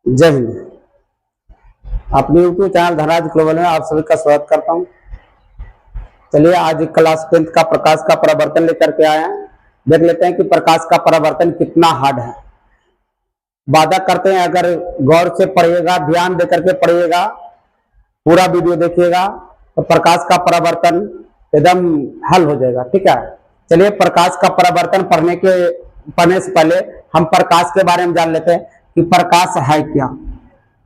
जय हिंद। अपने YouTube channel Dhanraj global में आप सभी का स्वागत करता हूं। चलिए आज क्लास 10 का प्रकाश का परावर्तन लेकर के आए हैं। देख लेते हैं कि प्रकाश का परावर्तन कितना हार्ड है। वादा करते हैं अगर गौर से पढ़िएगा, ध्यान देकर के पढ़िएगा, पूरा वीडियो देखिएगा तो प्रकाश का परावर्तन एकदम हल हो जाएगा। ठीक है, चलिए प्रकाश का परावर्तन पढ़ने से पहले हम प्रकाश के बारे में जान लेते हैं कि प्रकाश है क्या।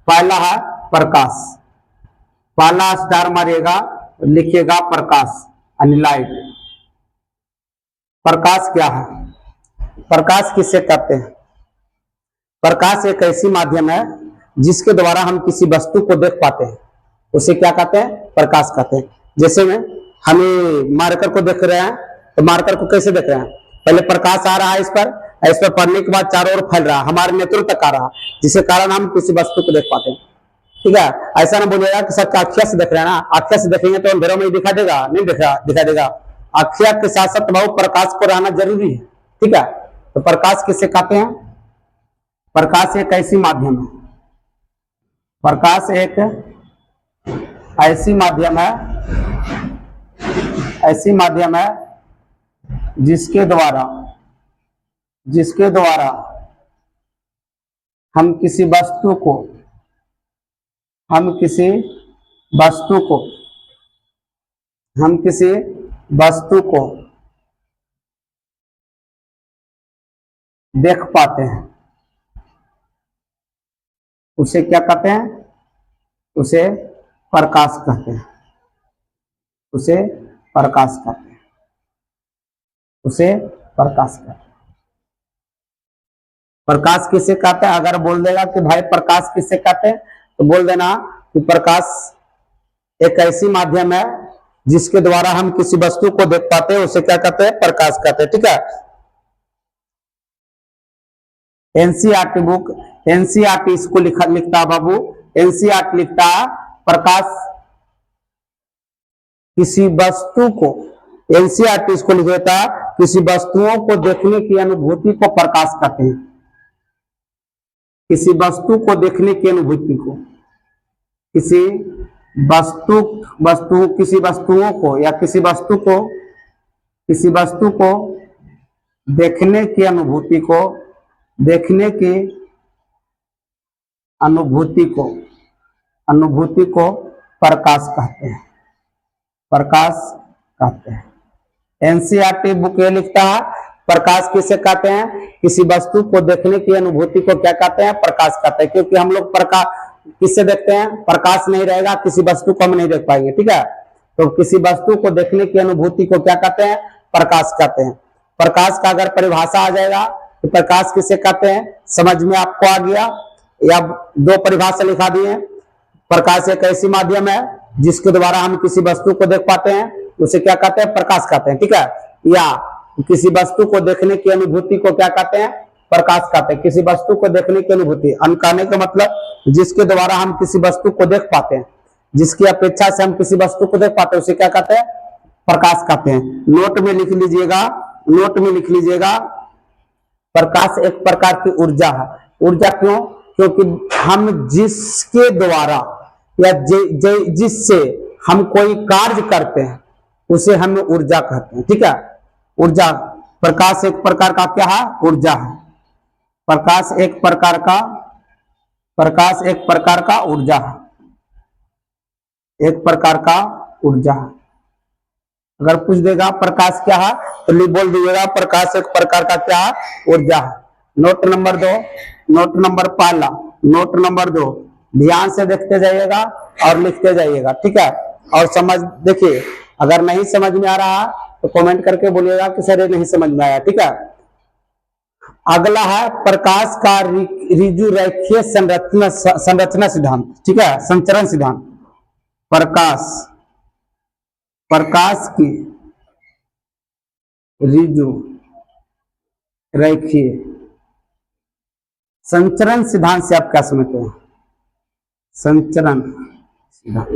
पहला है प्रकाश, पहला स्टार मारिएगा, लिखिएगा प्रकाश यानी लाइट। प्रकाश क्या है? प्रकाश किसे कहते हैं? प्रकाश एक ऐसी माध्यम है जिसके द्वारा हम किसी वस्तु को देख पाते हैं, उसे क्या कहते हैं? प्रकाश कहते हैं। जैसे में हमें मार्कर को देख रहे हैं तो मार्कर को कैसे देख रहे हैं? पहले प्रकाश आ रहा है इस पर पढ़ने के बाद चारों ओर फैल रहा है, हमारे नेत्र तक आ रहा है, जिसके कारण हम किसी वस्तु को देख पाते हैं। ठीक है, ऐसा ना बोलिएगा कि सबका आँखिया से देख रहे हैं ना, आँखिया से देखेंगे तो अंधेरों में दिखा देगा, नहीं दिखा देगा। आँखिया के साथ साथ बहुत प्रकाश को रहना जरूरी है। ठीक है, तो प्रकाश किसे कहते हैं? प्रकाश एक ऐसी माध्यम है, प्रकाश एक ऐसी माध्यम है जिसके द्वारा हम किसी वस्तु को देख पाते हैं। उसे क्या कहते हैं? उसे प्रकाश कहते हैं। प्रकाश किसे कहते हैं? अगर बोल देगा कि भाई प्रकाश किसे कहते हैं तो बोल देना कि प्रकाश एक ऐसी माध्यम है जिसके द्वारा हम किसी वस्तु को देख पाते हैं, उसे क्या कहते हैं? प्रकाश कहते हैं। ठीक है, एनसीईआरटी बुक, एनसीईआरटी इसको लिखता बाबू, एनसीईआरटी लिखता प्रकाश किसी वस्तु को, एनसीईआरटी इसको लिख देता किसी वस्तुओं को देखने की अनुभूति को प्रकाश कहते हैं। किसी वस्तु को देखने की अनुभूति को, किसी वस्तुओं को या किसी वस्तु को देखने की अनुभूति को प्रकाश कहते हैं। एनसीईआरटी बुक ये लिखता है प्रकाश किसे कहते हैं? किसी वस्तु को देखने की अनुभूति को क्या कहते हैं? प्रकाश कहते हैं। क्योंकि हम लोग प्रकाश किससे देखते हैं? प्रकाश नहीं रहेगा किसी वस्तु को हम नहीं देख पाएंगे। ठीक है, तो किसी वस्तु को देखने की अनुभूति को क्या कहते हैं? प्रकाश कहते हैं। प्रकाश का अगर परिभाषा आ जाएगा तो प्रकाश किसे कहते हैं समझ में आपको आ गया, या दो परिभाषा लिखा दिए। प्रकाश एक ऐसी माध्यम है जिसके द्वारा हम किसी वस्तु को देख पाते हैं, उसे क्या कहते हैं? प्रकाश कहते हैं। ठीक है, या किसी वस्तु को देखने की अनुभूति को क्या कहते हैं? प्रकाश कहते हैं। किसी वस्तु को देखने की अनुभूति, कहने का मतलब जिसके द्वारा हम किसी वस्तु को देख पाते हैं, जिसकी अपेक्षा से हम किसी वस्तु को देख पाते हैं, उसे क्या कहते हैं? प्रकाश कहते हैं। नोट में लिख लीजिएगा प्रकाश एक प्रकार की ऊर्जा है। ऊर्जा क्यों? क्योंकि हम जिसके द्वारा या जिससे हम कोई कार्य करते हैं उसे हम ऊर्जा कहते हैं। ठीक है, ऊर्जा, प्रकाश एक प्रकार का क्या है? ऊर्जा है। प्रकाश एक प्रकार का ऊर्जा है। अगर पूछ देगा प्रकाश क्या है तो बोल दीजिएगा प्रकाश एक प्रकार का क्या है? ऊर्जा है। नोट नंबर 2 ध्यान से देखते जाइएगा और लिखते जाइएगा। ठीक है, और देखिए अगर नहीं समझ में आ रहा तो कमेंट करके बोलिएगा कि सर ये नहीं समझ में आया। ठीक है, अगला है प्रकाश का ऋजु रेखीय संरचना सिद्धांत। ठीक है, संचरण सिद्धांत। प्रकाश की ऋजु रेखीय संचरण सिद्धांत से आप क्या समझते हैं? संचरण सिद्धांत,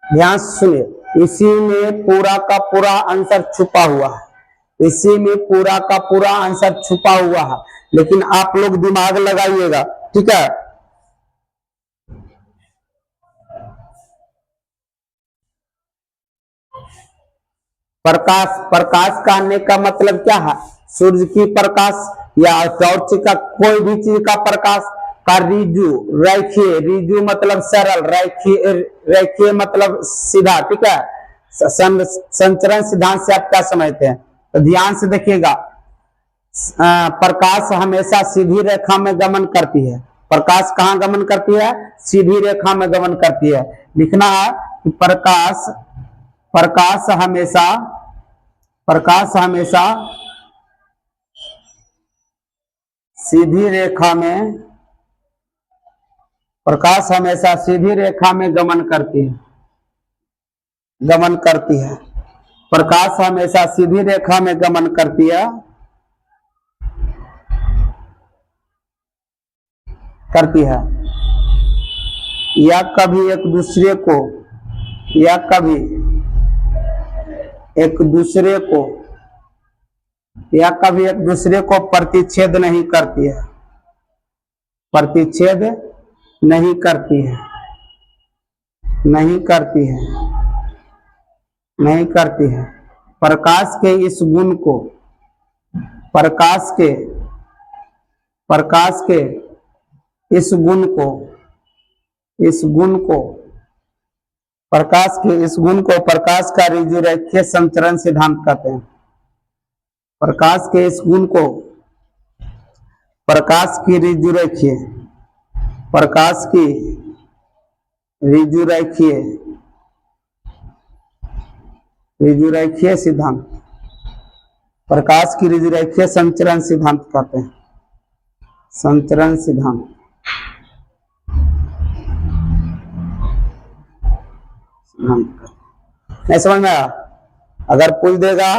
ध्यान सुनिए, इसी में पूरा का पूरा आंसर छुपा हुआ है। लेकिन आप लोग दिमाग लगाइएगा, ठीक है। प्रकाश, प्रकाश का आने का मतलब क्या है? सूर्य की प्रकाश या टॉर्च का कोई भी चीज का प्रकाश का रिजु, रेखीय, रिजु मतलब सरल, रेखीय, रेखीय मतलब सीधा, ठीक है। संचरण सिद्धांत से आप क्या समझते हैं? तो ध्यान से देखिएगा, प्रकाश हमेशा सीधी रेखा में गमन करती है। प्रकाश कहाँ गमन करती है? सीधी रेखा में गमन करती है। लिखना है कि प्रकाश, प्रकाश हमेशा, प्रकाश हमेशा सीधी रेखा में, प्रकाश हमेशा सीधी रेखा में गमन करती है, गमन करती है। प्रकाश हमेशा सीधी रेखा में गमन करती है, करती है, या कभी एक दूसरे को, या कभी एक दूसरे को, या कभी एक दूसरे को प्रतिच्छेद नहीं करती है, प्रतिच्छेद नहीं करती है, नहीं करती है, नहीं करती है। प्रकाश के इस गुण को, प्रकाश के, प्रकाश के इस गुण को, इस गुण को, प्रकाश के इस गुण को प्रकाश का ऋजुरेखीय संचरण सिद्धांत कहते हैं। प्रकाश के इस गुण को, प्रकाश की ऋजुरेखीय, प्रकाश की ऋजुरेखीय, ऋजुरेखीय सिद्धांत, प्रकाश की ऋजुरेखीय संचरण सिद्धांत कहते हैं, संचरण सिद्धांत। नहीं समझ में आया? अगर पूछ देगा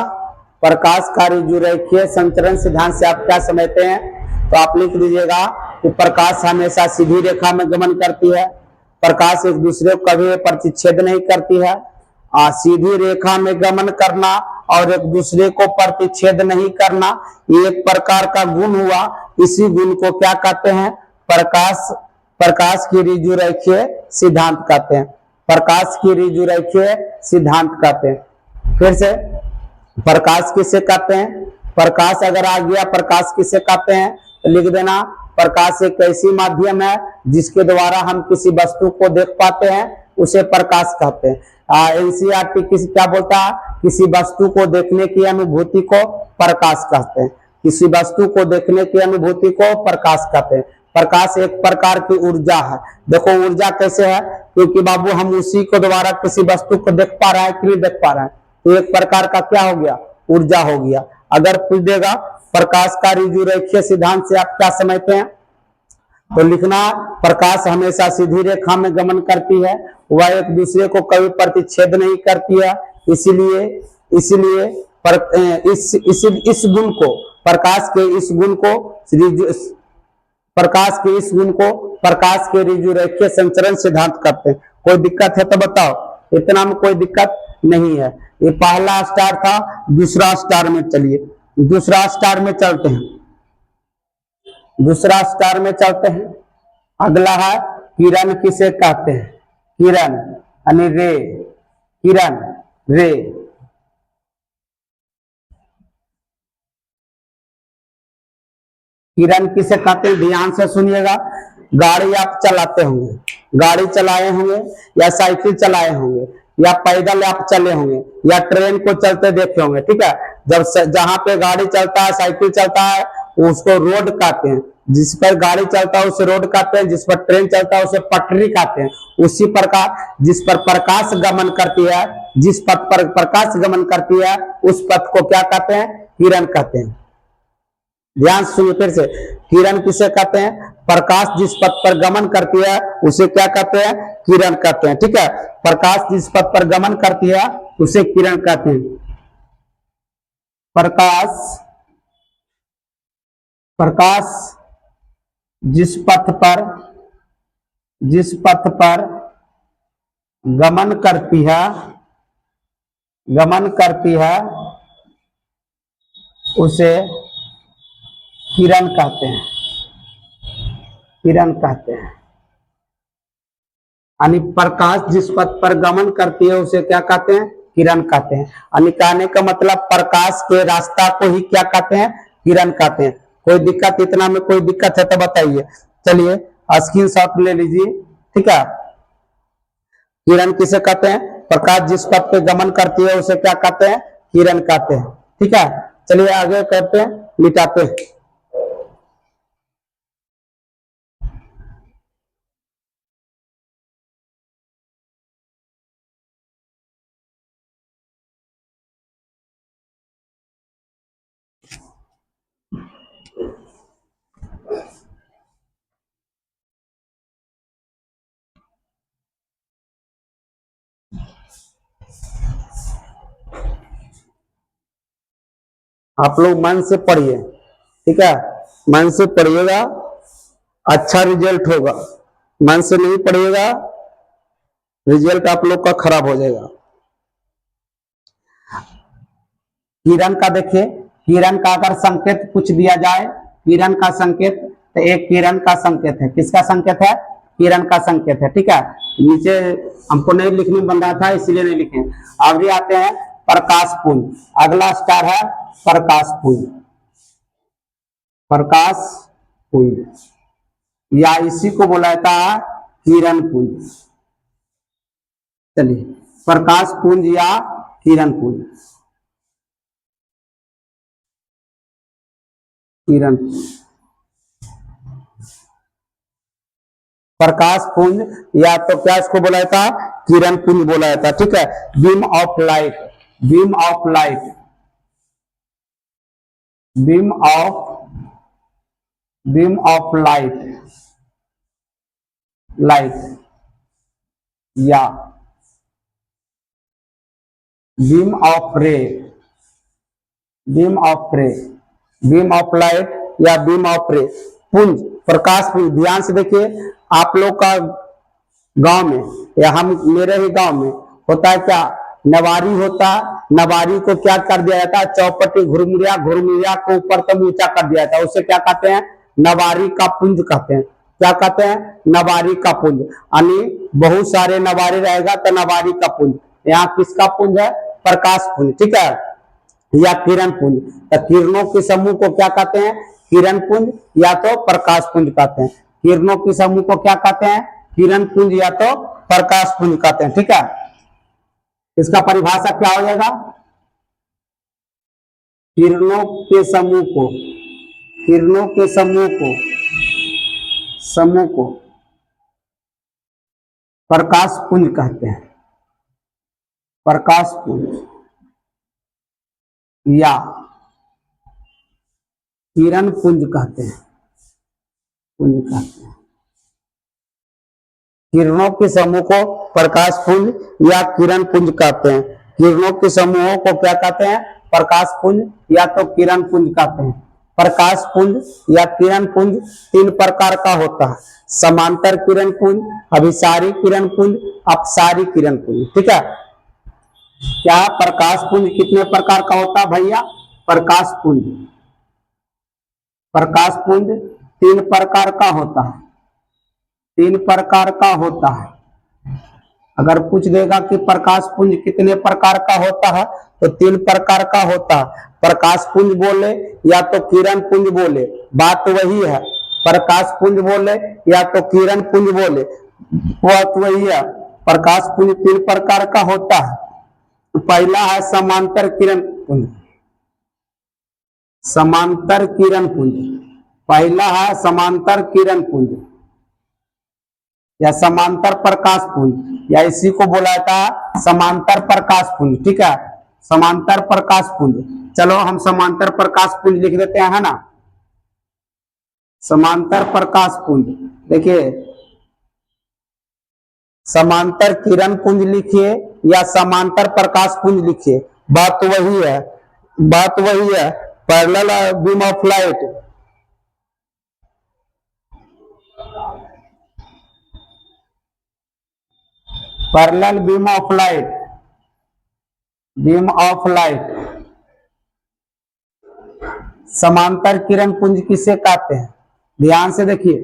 प्रकाश का ऋजुरेखीय संचरण सिद्धांत से आप क्या समझते हैं, तो आप लिख दीजिएगा कि प्रकाश हमेशा सीधी रेखा में गमन करती है, प्रकाश एक दूसरे को कभी प्रतिच्छेद नहीं करती है। सीधी रेखा में गमन करना और एक दूसरे को प्रतिच्छेद नहीं करना, ये एक प्रकार का गुण हुआ। इसी गुण को क्या कहते हैं? प्रकाश, प्रकाश की ऋजुरेखीय सिद्धांत कहते हैं, प्रकाश की ऋजुरेखीय सिद्धांत कहते हैं। फिर से, प्रकाश किसे कहते हैं? प्रकाश अगर आ गया, प्रकाश किसे कहते हैं तो लिख देना, प्रकाश एक ऐसी माध्यम है जिसके द्वारा हम किसी वस्तु को देख पाते हैं, उसे प्रकाश कहते हैं। एनसीईआरटी किसी क्या बोलता है? किसी वस्तु को देखने की अनुभूति को प्रकाश कहते हैं, किसी वस्तु को देखने की अनुभूति को प्रकाश कहते हैं। प्रकाश एक प्रकार की ऊर्जा है। देखो ऊर्जा कैसे है, क्योंकि बाबू हम उसी को द्वारा किसी वस्तु को देख पा रहे हैं कि नहीं देख पा रहे हैं, तो एक प्रकार का क्या हो गया? ऊर्जा हो गया। अगर पूछ देगा प्रकाश का ऋजुरेखीय सिद्धांत से आप क्या समझते हैं, तो लिखना, प्रकाश हमेशा सीधी रेखा में गमन करती है, वह एक दूसरे को कभी प्रतिच्छेद नहीं करती है। इसीलिए, इसलिए इस गुण को, प्रकाश के इस गुण को, प्रकाश के इस गुण को प्रकाश के ऋजुरेखीय संचरण सिद्धांत कहते हैं। कोई दिक्कत है तो बताओ? इतना में कोई दिक्कत नहीं है। ये पहला स्टार था, दूसरा स्टार में चलिए, दूसरा स्टार में चलते हैं, दूसरा स्टार में चलते हैं। अगला है किरण किसे कहते हैं? किरण यानी रे, किरण, रे। किरण किसे कहते हैं? ध्यान से सुनिएगा। गाड़ी आप चलाते होंगे, गाड़ी चलाए होंगे या साइकिल चलाए होंगे या पैदल आप चले होंगे या ट्रेन को चलते देखे होंगे, ठीक है। जब जहां पे गाड़ी चलता है, साइकिल चलता है, उसको रोड कहते हैं। जिस पर गाड़ी चलता है उसे रोड कहते हैं, जिस पर ट्रेन चलता है उसे पटरी कहते हैं। उसी प्रकार जिस पर प्रकाश गमन करती है, जिस पथ पर प्रकाश गमन करती है, उस पथ को क्या कहते हैं? किरण कहते हैं। ध्यान सुनिए फिर से, किरण किसे कहते हैं? प्रकाश जिस पथ पर गमन करती है उसे क्या कहते हैं? किरण कहते हैं, ठीक है। प्रकाश जिस पथ पर गमन करती है उसे किरण कहते हैं। प्रकाश, प्रकाश जिस पथ पर, जिस पथ पर गमन करती है, गमन करती है, उसे किरण कहते हैं, किरण कहते हैं। यानी प्रकाश जिस पथ पर गमन करती है उसे क्या कहते हैं, किरण कहते हैं। यानी कहने का मतलब प्रकाश के रास्ता को ही क्या कहते हैं, किरण कहते हैं। कोई दिक्कत, इतना में कोई दिक्कत है तो बताइए। चलिए स्क्रीनशॉट ले लीजिए, ठीक है। किरण किसे कहते हैं, प्रकाश जिस पथ पे गमन करती है उसे क्या कहते हैं, किरण कहते हैं, ठीक है। चलिए आगे करते हैं, मिटाते हैं। आप लोग मन से पढ़िए, ठीक है, मन से पढ़िएगा, अच्छा रिजल्ट होगा। मन से नहीं पढ़िएगा, रिजल्ट आप लोग का खराब हो जाएगा। किरण का देखिए, किरण का अगर संकेत कुछ दिया जाए, किरण का संकेत, तो एक किरण का संकेत है। किसका संकेत है, किरण का संकेत है, ठीक है। नीचे हमको नहीं लिखने बन रहा था इसलिए नहीं लिखे। अभी आते हैं प्रकाश पुंज। अगला स्टार है प्रकाश पुंज, प्रकाश पुंज या इसी को बोला जाता है किरण पुंज। चलिए, प्रकाश पुंज या किरण पुंज, किरण प्रकाश पुंज या तो क्या इसको बोला जाता है, किरण पुंज बोला जाता है, ठीक है। Beam of light, beam of light, beam of, beam of light, light या beam of ray, beam of ray, beam of light या बीम ऑफ रे, पुंज, प्रकाश पुंज। ध्यान से देखिए, आप लोग का गांव में या हम मेरे ही गांव में होता है क्या, नवारी होता है, नवारी को क्या कर दिया जाता है, चौपटी घुरमुरिया, घुरमुरिया को ऊपर तक ऊंचा कर दिया जाता है, उसे क्या कहते हैं, नवारी का पुंज कहते हैं। क्या कहते हैं, नवारी का पुंज। यानी बहुत सारे नवारी रहेगा तो नवारी का पुंज। यहाँ किसका पुंज है, प्रकाश पुंज, ठीक है, या किरण पुंज। तो किरणों के समूह को क्या कहते हैं, किरण पुंज या तो प्रकाश पुंज कहते हैं। किरणों के समूह को क्या कहते हैं, किरण पुंज या तो प्रकाश पुंज कहते हैं, ठीक है। इसका परिभाषा क्या हो जाएगा, किरणों के समूह को, किरणों के समूह को, समूह को प्रकाश पुंज कहते हैं, प्रकाश पुंज या किरण पुंज कहते हैं, पुंज कहते हैं। किरणों के समूह को प्रकाश पुंज या किरण पुंज कहते हैं। किरणों के समूहों को क्या कहते हैं, प्रकाश पुंज या तो किरण पुंज कहते हैं। प्रकाश पुंज या किरण पुंज तीन प्रकार का होता है, समांतर किरण पुंज, अभिसारी किरण पुंज, अपसारी किरण पुंज, ठीक है। क्या प्रकाश पुंज कितने प्रकार का होता है भैया, प्रकाश पुंज, प्रकाश पुंज तीन प्रकार का होता है, तीन प्रकार का होता है। अगर पूछ देगा कि प्रकाश पुंज कितने प्रकार का होता है तो तीन प्रकार का होता है। प्रकाश पुंज बोले या तो किरण पुंज बोले, बात वही है। प्रकाश पुंज बोले या तो किरण पुंज बोले, बात वही है। प्रकाश पुंज तीन प्रकार का होता है। पहला है समांतर किरण पुंज, समांतर किरण पुंज, पहला है समांतर किरण पुंज या समांतर प्रकाश पुंज या इसी को बोला जाता है समांतर प्रकाश पुंज, ठीक है, समांतर प्रकाश पुंज। चलो हम समांतर प्रकाश पुंज लिख देते हैं, है ना। समांतर प्रकाश पुंज, देखिए समांतर किरण पुंज लिखिए या समांतर प्रकाश पुंज लिखिए, बात वही है, बात वही है। Parallel beam of light, parallel beam of light, beam of light, समांतर किरण पुंज किसे कहते हैं? ध्यान से देखिए,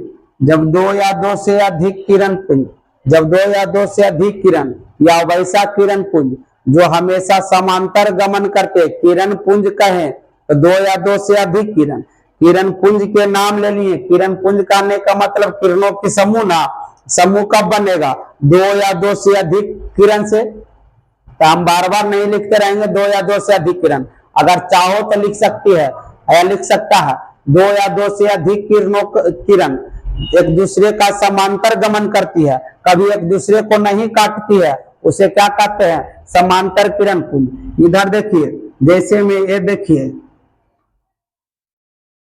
जब दो या दो से अधिक किरण पुंज, जब दो या दो से अधिक किरण या वैसा किरण पुंज जो हमेशा समांतर गमन करते किरण पुंज कहें, तो दो या दो से अधिक किरण, किरण पुंज के नाम ले लिए। किरण पुंज कहने का मतलब किरणों की समूह ना, समूह कब बनेगा? दो या दो से अधिक किरण से। तो हम बार बार नहीं लिखते रहेंगे दो या दो से अधिक किरण, अगर चाहो तो लिख सकती है या लिख सकता है दो या दो से अधिक किरण एक दूसरे का समांतर गमन करती है, कभी एक दूसरे को नहीं काटती है, उसे क्या कहते हैं? समांतर किरण पुंज। इधर देखिए, जैसे में ये देखिए,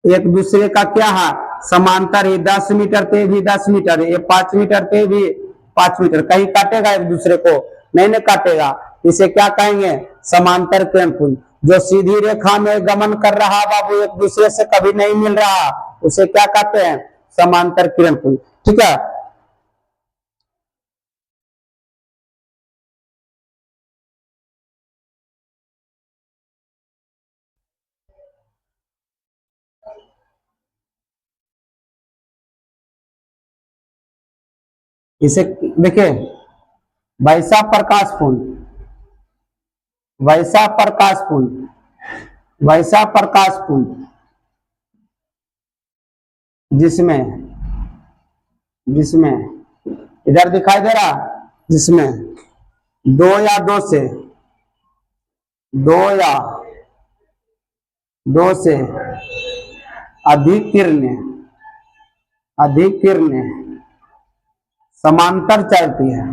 एक दूसरे का क्या है? समांतर ही 10 मीटर पे भी 10 मीटर, ये 5 मीटर पे भी 5 मीटर, कहीं काटेगा एक दूसरे को? नहीं काटेगा। इसे क्या कहेंगे? समांतर किरण पुंज। जो सीधी रेखा में गमन कर रहा बाबू, एक दूसरे से कभी नहीं मिल रहा, उसे क्या कहते हैं? समांतर किरण पुंज। ठीक है, इसे देखिए, वैसा प्रकाश पुंज, वैसा प्रकाश पुंज, वैसा प्रकाश पुंज जिसमें जिसमें इधर दिखाई दे रहा, जिसमें दो या दो से, दो या दो से अधिक किरणें, अधिक किरणें समांतर चलती है,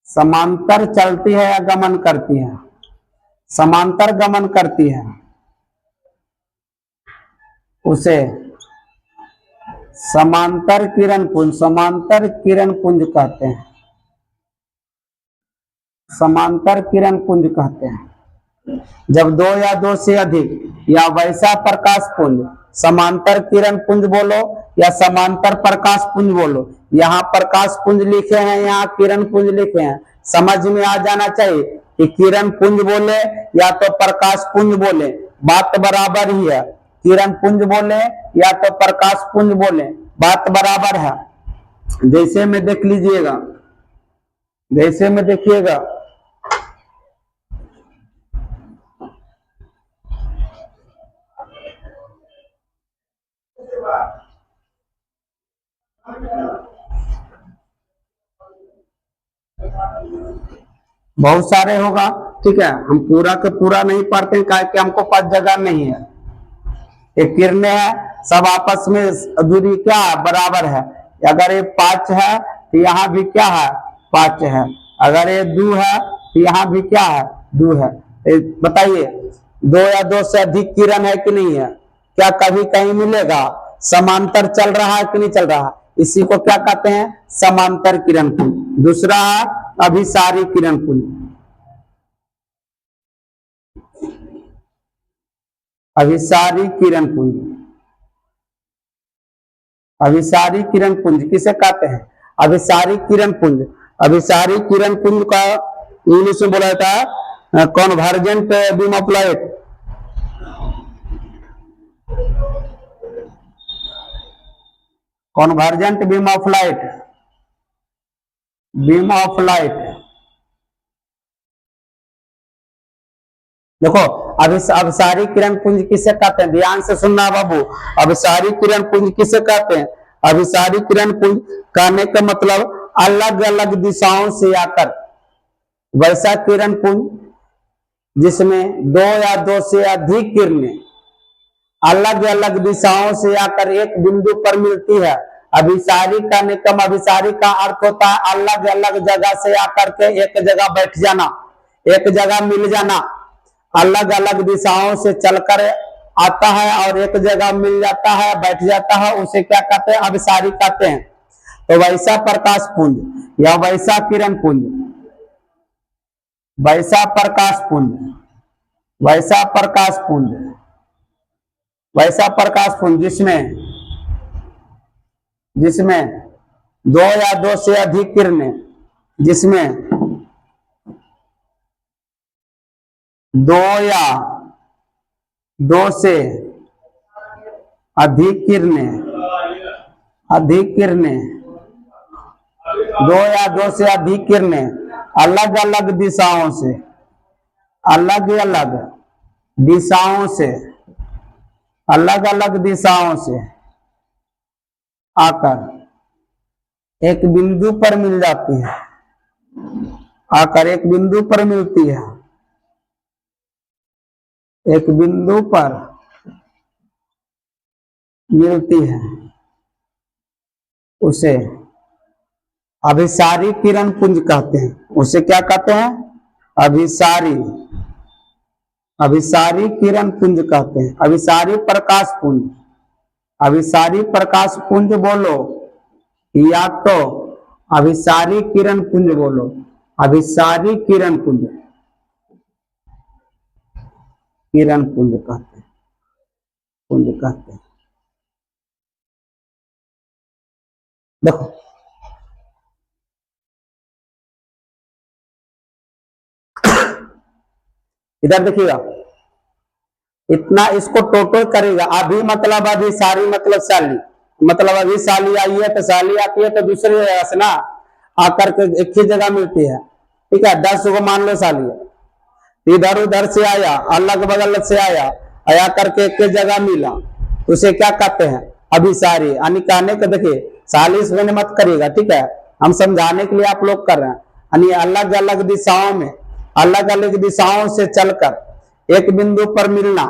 समांतर चलती है या गमन करती है? समांतर गमन करती है, उसे समांतर किरण पुंज, समांतर किरण पुंज कहते हैं, समांतर किरण पुंज कहते हैं। जब दो या दो से अधिक या वैसा प्रकाश पुंज, समांतर किरण पुंज बोलो या समांतर प्रकाश पुंज बोलो, यहाँ प्रकाश पुंज लिखे हैं, यहाँ किरण पुंज लिखे हैं, समझ में आ जाना चाहिए कि किरण पुंज बोले या तो प्रकाश पुंज बोले, बात बराबर ही है। किरण पुंज बोले या तो प्रकाश पुंज बोले, बात बराबर है। जैसे में देख लीजिएगा, जैसे में देखिएगा, बहुत सारे होगा। ठीक है, हम पूरा के पूरा नहीं पढ़ते हैं, कि हमको पास जगह नहीं है। एक किरणें है, सब आपस में दूरी क्या है? बराबर है। अगर ये 5 है तो यहाँ भी क्या है? 5 है। अगर ये 2 है तो यहाँ भी क्या है? 2 है। बताइए, दो या दो से अधिक किरण है कि नहीं है? क्या कभी कहीं मिलेगा? समांतर चल रहा है कि नहीं चल रहा? इसी को क्या कहते हैं? समांतर किरण पुंज। दूसरा है अभिसारी किरण पुंज। अभिसारी किरण पुंज, अभिसारी किरण पुंज किसे कहते हैं? अभिसारी किरण पुंज, अभिसारी किरण पुंज का इंग्लिश में बोला जाता है convergent beam of light. Convergent beam of light, beam of light. देखो, अभिसारी किरण पुंज किसे कहते हैं? ध्यान से सुनना बाबू, अभिसारी किरण पुंज किसे कहते हैं? अभिसारी किरण पुंज कहने का मतलब अलग अलग दिशाओं से आकर, वैसा किरण पुंज जिसमें दो या दो से अधिक किरणें अलग अलग दिशाओं से आकर एक बिंदु पर मिलती है। अभिसारी कहने का, अभिसारी का अर्थ होता है अलग अलग जगह से आकर के एक जगह बैठ जाना, एक जगह मिल जाना, अलग अलग दिशाओं से चलकर आता है और एक जगह मिल जाता है, बैठ जाता है, उसे क्या कहते हैं? अभिसारी कहते हैं। तो वैसा प्रकाश पुंज या वैसा किरण पुंज, वैसा प्रकाश पुंज, वैसा प्रकाश पुंज, वैसा प्रकाश पुंज जिसमें जिसमें दो या दो से अधिक किरणें, जिसमें दो या दो से अधिक किरणें, अधिक किरणें, दो या दो से अधिक किरणें अलग अलग दिशाओं से, अलग अलग दिशाओं से, अलग अलग दिशाओं से आकर एक बिंदु पर मिल जाती है, आकर एक बिंदु पर मिलती है, एक बिंदु पर मिलती है, उसे अभिसारी किरण पुंज कहते हैं। उसे क्या कहते हैं? अभिसारी, अभिसारी किरण पुंज कहते हैं, अभिसारी प्रकाश पुंज। अभिसारी प्रकाश पुंज बोलो या तो अभिसारी किरण पुंज बोलो, अभिसारी किरण पुंज, किरण पुंज कहते हैं, पुंज कहते हैं। देखो इधर देखिएगा, इतना इसको टोटल करेगा। अभी मतलब अभी सारी मतलब साली, मतलब अभी साली आई है तो साली आती है तो दूसरी जगह से ना आकर के एक ही जगह मिलती है, ठीक है। 10 को मान लो साली है, इधर उधर से आया, अलग बगल से आया, आया करके एक ही जगह मिला, उसे क्या कहते हैं? अभिसारी। यानी कहने के देखिए साली इसमें मत करिएगा, ठीक है, हम समझाने के लिए आप लोग कर रहे हैं। यानी अलग अलग दिशाओं में, अलग अलग दिशाओं से चलकर एक बिंदु पर मिलना,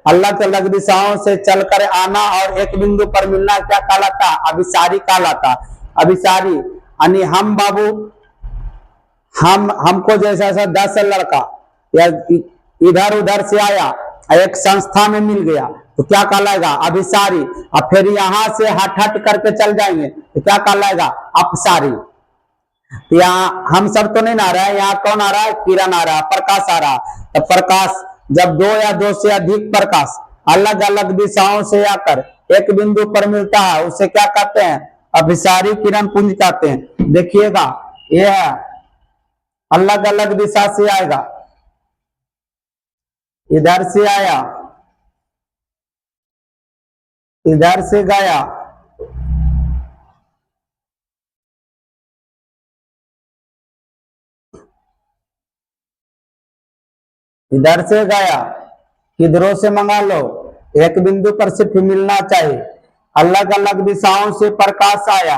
अलग अलग दिशाओं से चलकर आना और एक बिंदु पर मिलना क्या कहलाता? अभिसारी कहलाता। अभिसारी यानी हम बाबू, हमको जैसा ऐसा 10 लड़का या इधर उधर से आया, एक संस्था में मिल गया तो क्या कहलाएगा? अभिसारी। और फिर यहां से हट हट करके चल जाएंगे तो क्या कहलाएगा? अपसारी। यहाँ हम सब तो नहीं आ रहा है, यहाँ कौन आ रहा है? किरण आ रहा है, प्रकाश आ रहा है। तो प्रकाश जब दो या दो से अधिक प्रकाश अलग अलग दिशाओं से आकर एक बिंदु पर मिलता है उसे क्या कहते हैं? अभिसारी किरण पुंज कहते हैं। देखिएगा यह है, अलग अलग दिशा से आएगा, इधर से आया, इधर से गया, इधर से गया, किधरों से मंगा लो, एक बिंदु पर सिर्फ मिलना चाहिए। अलग अलग दिशाओं से प्रकाश आया,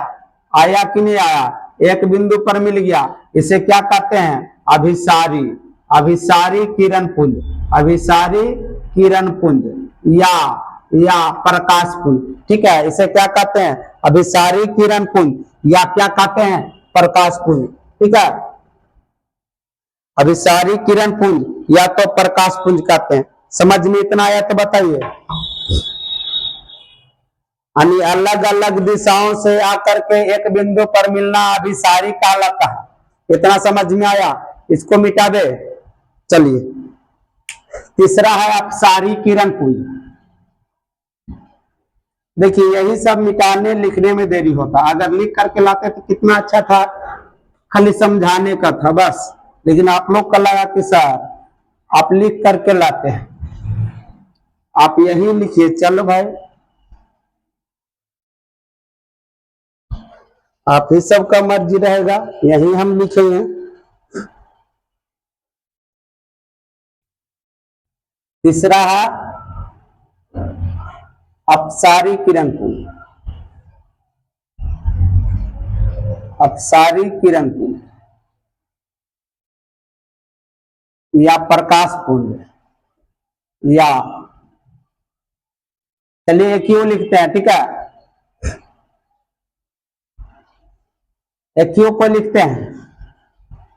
आया कि नहीं आया? एक बिंदु पर मिल गया, इसे क्या कहते हैं? अभिसारी। अभिसारी किरण पुंज, अभिसारी किरण पुंज या प्रकाश पुंज, ठीक है। इसे क्या कहते हैं? अभिसारी किरण पुंज या क्या कहते हैं? प्रकाश पुंज, ठीक है। अभिसारी किरण पुंज या तो प्रकाश पुंज कहते हैं। समझ में इतना आया तो बताइए। यानी अलग अलग दिशाओं से आकर के एक बिंदु पर मिलना अभिसारी कहलाता है। इतना समझ में आया? इसको मिटा दे। चलिए तीसरा है अपसारी किरण पुंज। देखिए यही सब मिटाने लिखने में देरी होता, अगर लिख करके लाते तो कितना अच्छा था, खाली समझाने का था बस। लेकिन आप लोग का लगा कि सर आप लिख करके लाते हैं, आप यही लिखिए। चलो भाई आप ही सबका मर्जी रहेगा, यही हम लिखेंगे। तीसरा है अपसारी किरण पुंज। अपसारी किरण पुंज या प्रकाश पुंज या, चलिए क्यों लिखते हैं, ठीक है, क्यों को लिखते हैं?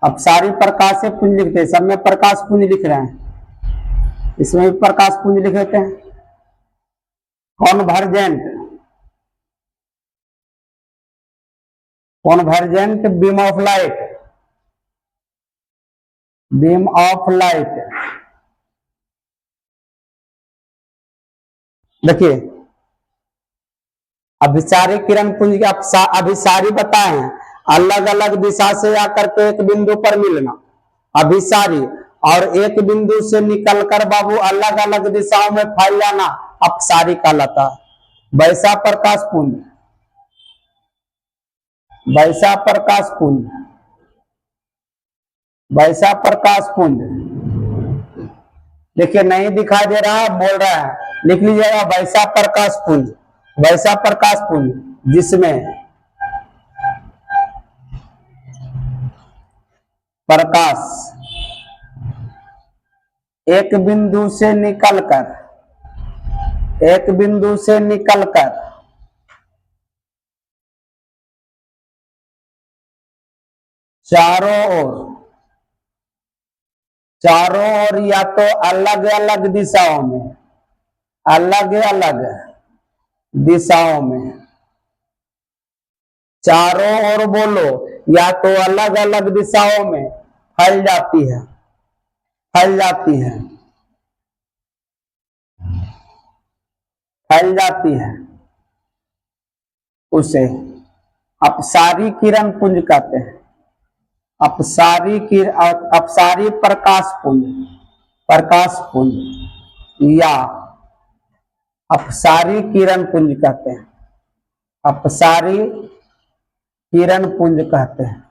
अपसारी प्रकाश पुंज लिखते हैं, सब में प्रकाश पुंज लिख रहे हैं, इसमें भी प्रकाश पुंज लिख देते हैं। Convergent, convergent beam of light, beam of light. देखिए अभिसारी किरण पुंज के अभिसारी बताए हैं, अलग अलग दिशा से आकर के एक बिंदु पर मिलना, अभिसारी। और एक बिंदु से निकलकर बाबू अलग अलग दिशाओं में फैल जाना अपसारी कहलाता है। वैसा प्रकाश पुंज, वैसा प्रकाश पुंज, वैसा प्रकाश पुंज, देखिए नहीं दिखाई दे रहा, बोल रहा है, लिख लीजिएगा वैसा प्रकाश पुंज, वैसा प्रकाश पुंज जिसमें प्रकाश एक बिंदु से निकलकर, एक बिंदु से निकलकर चारों ओर, चारों ओर या तो अलग अलग दिशाओं में, अलग अलग दिशाओं में, चारों ओर बोलो, या तो अलग अलग दिशाओं में फैल जाती है, फैल जाती है, फैल जाती है, उसे अपसारी किरण पुंज कहते हैं। अपसारी अपसारी प्रकाश पुंज, प्रकाश पुंज या अपसारी किरण पुंज कहते हैं, अपसारी किरण पुंज कहते हैं।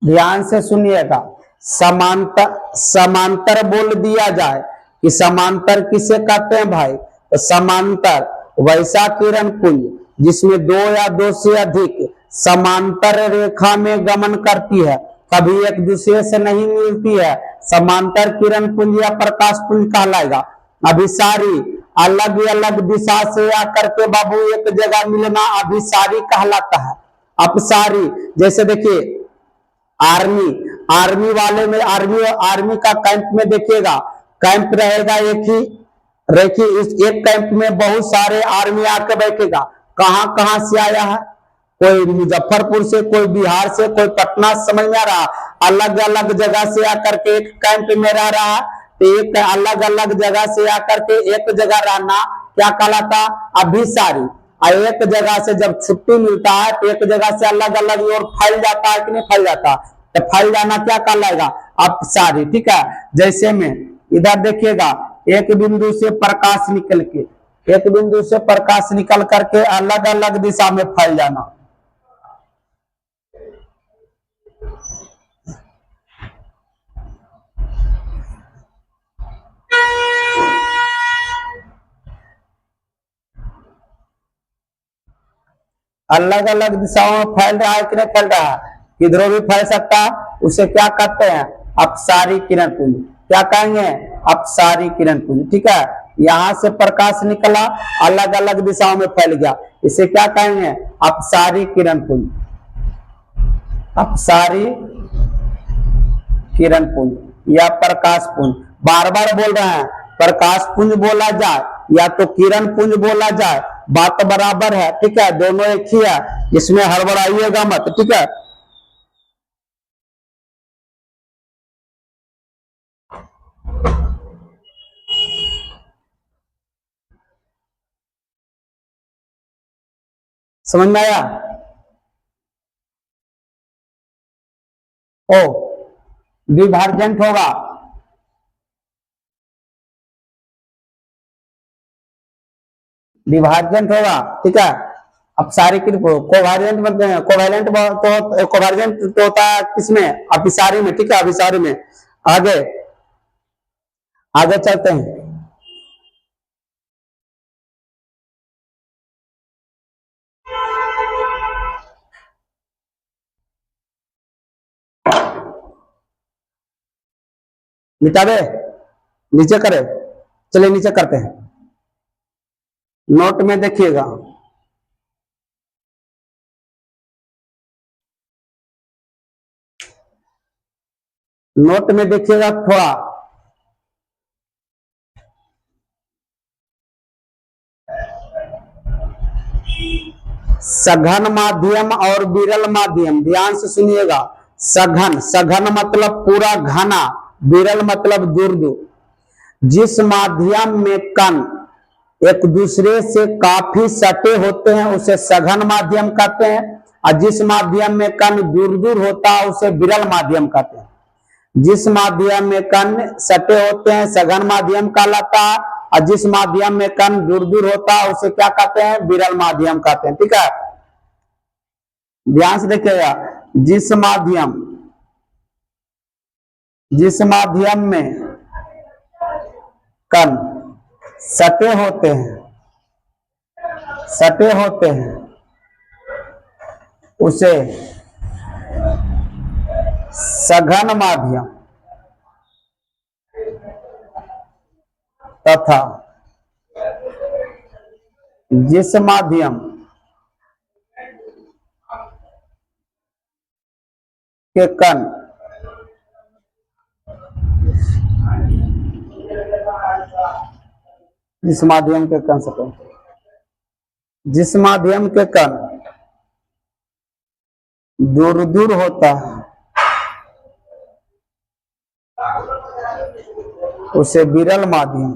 ध्यान से सुनिएगा, समांतर, समांतर बोल दिया जाए कि समांतर किसे कहते हैं भाई, तो समांतर वैसा किरण पुंज जिसमें दो या दो से अधिक समांतर रेखा में गमन करती है, कभी एक दूसरे से नहीं मिलती है, समांतर किरण पुंज या प्रकाश पुंज कहलाएगा। अभिसारी अलग अलग दिशा से आकर के बाबू एक जगह मिलना अभिसारी कहलाता है। अपसारी जैसे देखिए आर्मी, आर्मी वाले में आर्मी का कैंप में देखिएगा, कैंप रहेगा एक ही, देखिए इस एक कैंप में बहुत सारे आर्मी आके बैठेगा। कहां कहां से आया है, कोई मुजफ्फरपुर से, कोई बिहार से, कोई पटना, समझ में आ रहा, अलग अलग जगह से आकर के एक कैंप में रह रहा है। तो एक अलग अलग जगह से आकर के एक जगह रहना क्या कहलाता, अभिसारी। और एक जगह से जब छुट्टी मिलता है तो एक जगह से अलग अलग और फैल जाता है कि नहीं फैल जाता, तो फैल जाना क्या कहलाएगा, अपसारी। ठीक है, जैसे में इधर देखिएगा, एक बिंदु से प्रकाश निकल के, एक बिंदु से प्रकाश निकल करके अलग अलग दिशा में फैल जाना, अलग अलग दिशाओं में फैल रहा है कि नहीं फैल रहा है, किधरों भी फैल सकता है, उसे क्या कहते हैं, अपसारी किरण पुंज। क्या कहेंगे, अपसारी किरण पुंज। ठीक है, यहां से प्रकाश निकला, अलग अलग दिशाओं में फैल गया, इसे क्या कहेंगे, अपसारी किरण पुंज, अपसारी किरण पुंज या प्रकाश पुंज। बार बार बोल रहे हैं, प्रकाश पुंज बोला जाए या तो किरण पुंज बोला जाए, बात बराबर है। ठीक है, दोनों एक ही है, इसमें हड़बड़ाइएगा मत। ठीक है, समझ में आया। ओ डिवर्जेंट होगा, डिवर्जेंट होगा। ठीक है, अपसारी कोवालेंट बनते हैं, कोवालेंट तो कोवालेंट तो होता है किसमें, अभिसारी में। ठीक है, अभिसारी में। आगे आगे चलते हैं, मिटावे नीचे करे, चलिए नीचे करते हैं। नोट में देखिएगा, नोट में देखिएगा थोड़ा, सघन माध्यम और विरल माध्यम, ध्यान से सुनिएगा। सघन, सघन मतलब पूरा घना, विरल मतलब दूर दूर। जिस माध्यम में कण एक दूसरे से काफी सटे होते हैं उसे सघन माध्यम कहते हैं, और जिस माध्यम में कण दूर दूर होता है उसे विरल माध्यम कहते हैं। जिस माध्यम में कण सटे होते हैं सघन माध्यम कहलाता है, और जिस माध्यम में कण दूर दूर होता है उसे क्या कहते हैं, विरल माध्यम कहते हैं। ठीक है, ध्यान से देखिएगा, जिस माध्यम में कण सटे होते हैं उसे सघन माध्यम तथा जिस माध्यम के कण जिस माध्यम के कण दूर दूर होता है उसे विरल माध्यम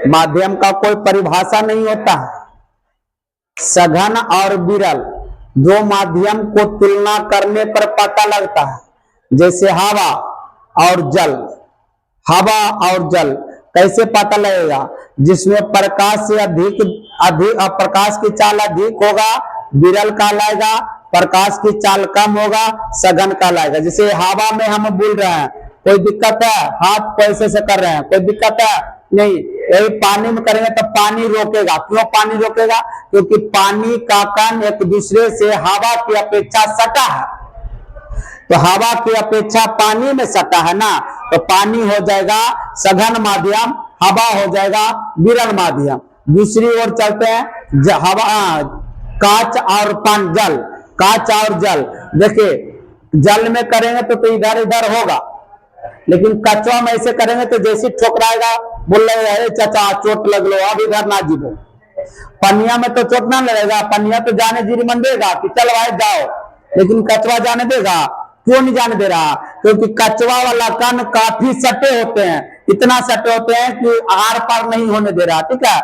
माध्यम का कोई परिभाषा नहीं होता है। सघन और विरल दो माध्यम को तुलना करने पर पता लगता है, जैसे हवा और जल कैसे पता लगेगा, जिसमें प्रकाश से अधिक प्रकाश की चाल अधिक होगा विरल कहलाएगा, प्रकाश की चाल कम होगा सघन कहलाएगा। जैसे हवा में हम बोल रहे हैं, कोई दिक्कत है, हाथ को ऐसे से कर रहे हैं, कोई दिक्कत है नहीं। यही पानी में करेंगे तो पानी रोकेगा। क्यों पानी रोकेगा, क्योंकि पानी का कण एक दूसरे से हवा की अपेक्षा सटा है, तो हवा की अपेक्षा पानी में सटा है ना, तो पानी हो जाएगा सघन माध्यम, हवा हो जाएगा विरल माध्यम। दूसरी ओर चलते हैं, कांच और जल। देखिए जल में करेंगे तो इधर इधर होगा, लेकिन कचवा में ऐसे करेंगे तो जैसे ठोकराएगा, बोल रहे अरे चाचा चोट लग लो, अब इधर ना जीवो। पनिया में तो चोट ना लगेगा, पनिया तो जाने जीरी मन देगा कि चल भाई जाओ, लेकिन कचवा जाने देगा? क्यों नहीं जाने दे रहा, क्योंकि कचवा वाला कण काफी सटे होते हैं, इतना सटे होते हैं कि आर पार नहीं होने दे रहा। ठीक है,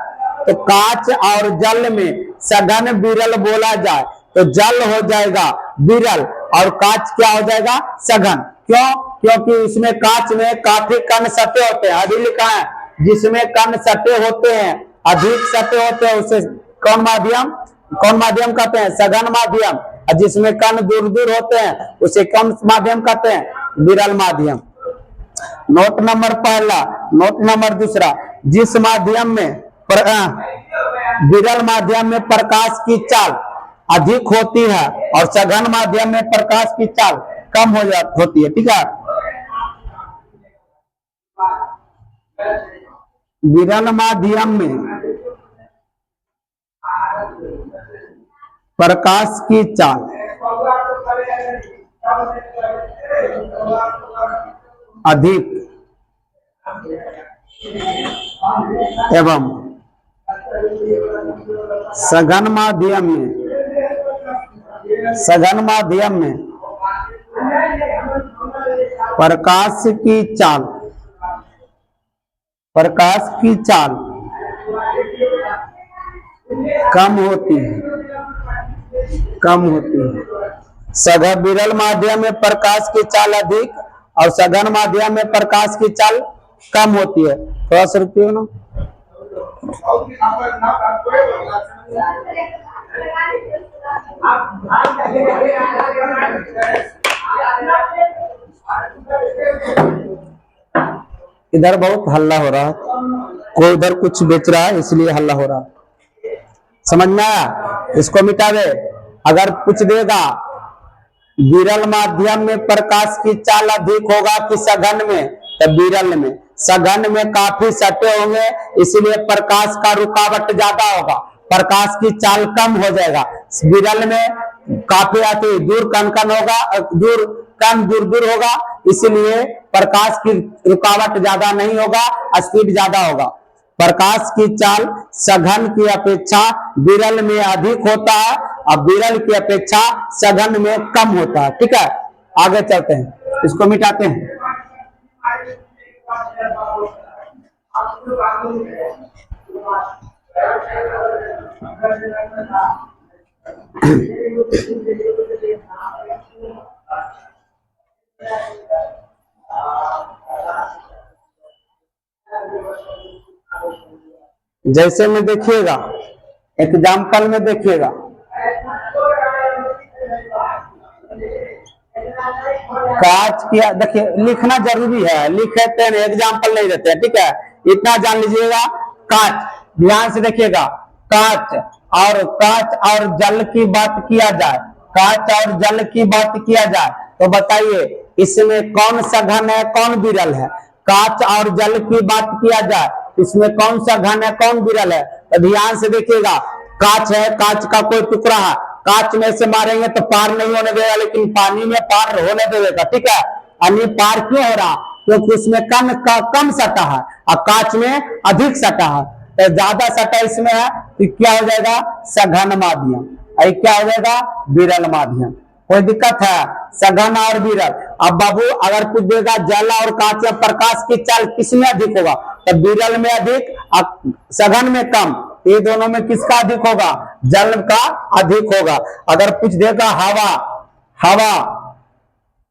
तो कांच और जल में सघन विरल बोला जाए तो जल हो जाएगा विरल और कांच क्या हो जाएगा सघन। क्यों, क्योंकि इसमें कांच में काफी कण सटे होते हैं, अभी लिखा है जिसमें कण सटे होते हैं अधिक सटे होते हैं उसे कौन माध्यम कहते हैं, सघन माध्यम। और जिसमें कण दूर दूर होते हैं उसे कौन माध्यम कहते हैं, विरल माध्यम। नोट नंबर पहला। नोट नंबर दूसरा, जिस माध्यम में विरल माध्यम में प्रकाश की चाल अधिक होती है और सघन माध्यम में प्रकाश की चाल कम होती है। ठीक है, विरल माध्यम में प्रकाश की चाल अधिक एवं सघन माध्यम में प्रकाश की चाल कम होती है। सघन विरल माध्यम में प्रकाश की चाल अधिक और सघन माध्यम में प्रकाश की चाल कम होती है। थोड़ा सा रुकिए ना। इधर बहुत हल्ला हो रहा है, कोई इधर कुछ बेच रहा है इसलिए हल्ला हो रहा है, समझ में आया? इसको मिटा दे। अगर पूछ देगा विरल माध्यम में प्रकाश की चाल अधिक होगा कि सघन में, तो विरल में। सघन में काफी सटे होंगे इसलिए प्रकाश का रुकावट ज्यादा होगा, प्रकाश की चाल कम हो जाएगा। विरल में काफी आती दूर कण दूर होगा इसलिए प्रकाश की रुकावट ज्यादा नहीं होगा, स्पीड ज्यादा होगा। प्रकाश की चाल सघन की अपेक्षा विरल में अधिक होता है और विरल की अपेक्षा सघन में कम होता है। ठीक है, आगे चलते हैं, इसको मिटाते हैं। जैसे में देखिएगा, एग्जाम्पल में देखिएगा, कांच किया, देखिए लिखना जरूरी है, लिखते हैं एग्जाम्पल नहीं देते हैं, ठीक है, इतना जान लीजिएगा। कांच, ध्यान से देखिएगा, कांच और जल की बात किया जाए, कांच और जल की बात किया जाए तो बताइए इसमें कौन सा घन है, कौन विरल है। कांच और जल की बात किया जाए, इसमें कौन सा घन है, कौन विरल है। तो ध्यान से देखिएगा, कांच है, कांच का कोई टुकड़ा है, कांच में से मारेंगे तो पार नहीं होने देगा, लेकिन पानी में पार होने देगा, ठीक है। अन्य पार क्यों हो रहा, क्योंकि उसमें कम सतह है और कांच में अधिक सतह है। तो ज्यादा सतह इसमें है तो क्या हो जाएगा, सघन माध्यम, क्या हो जाएगा, विरल माध्यम। कोई दिक्कत है, सघन और विरल। अब बाबू अगर कुछ देगा जल और कांच या प्रकाश की चाल किसमें अधिक होगा, तो विरल में अधिक, सघन में कम, ये दोनों में किसका अधिक होगा, जल का अधिक होगा। अगर कुछ देगा हवा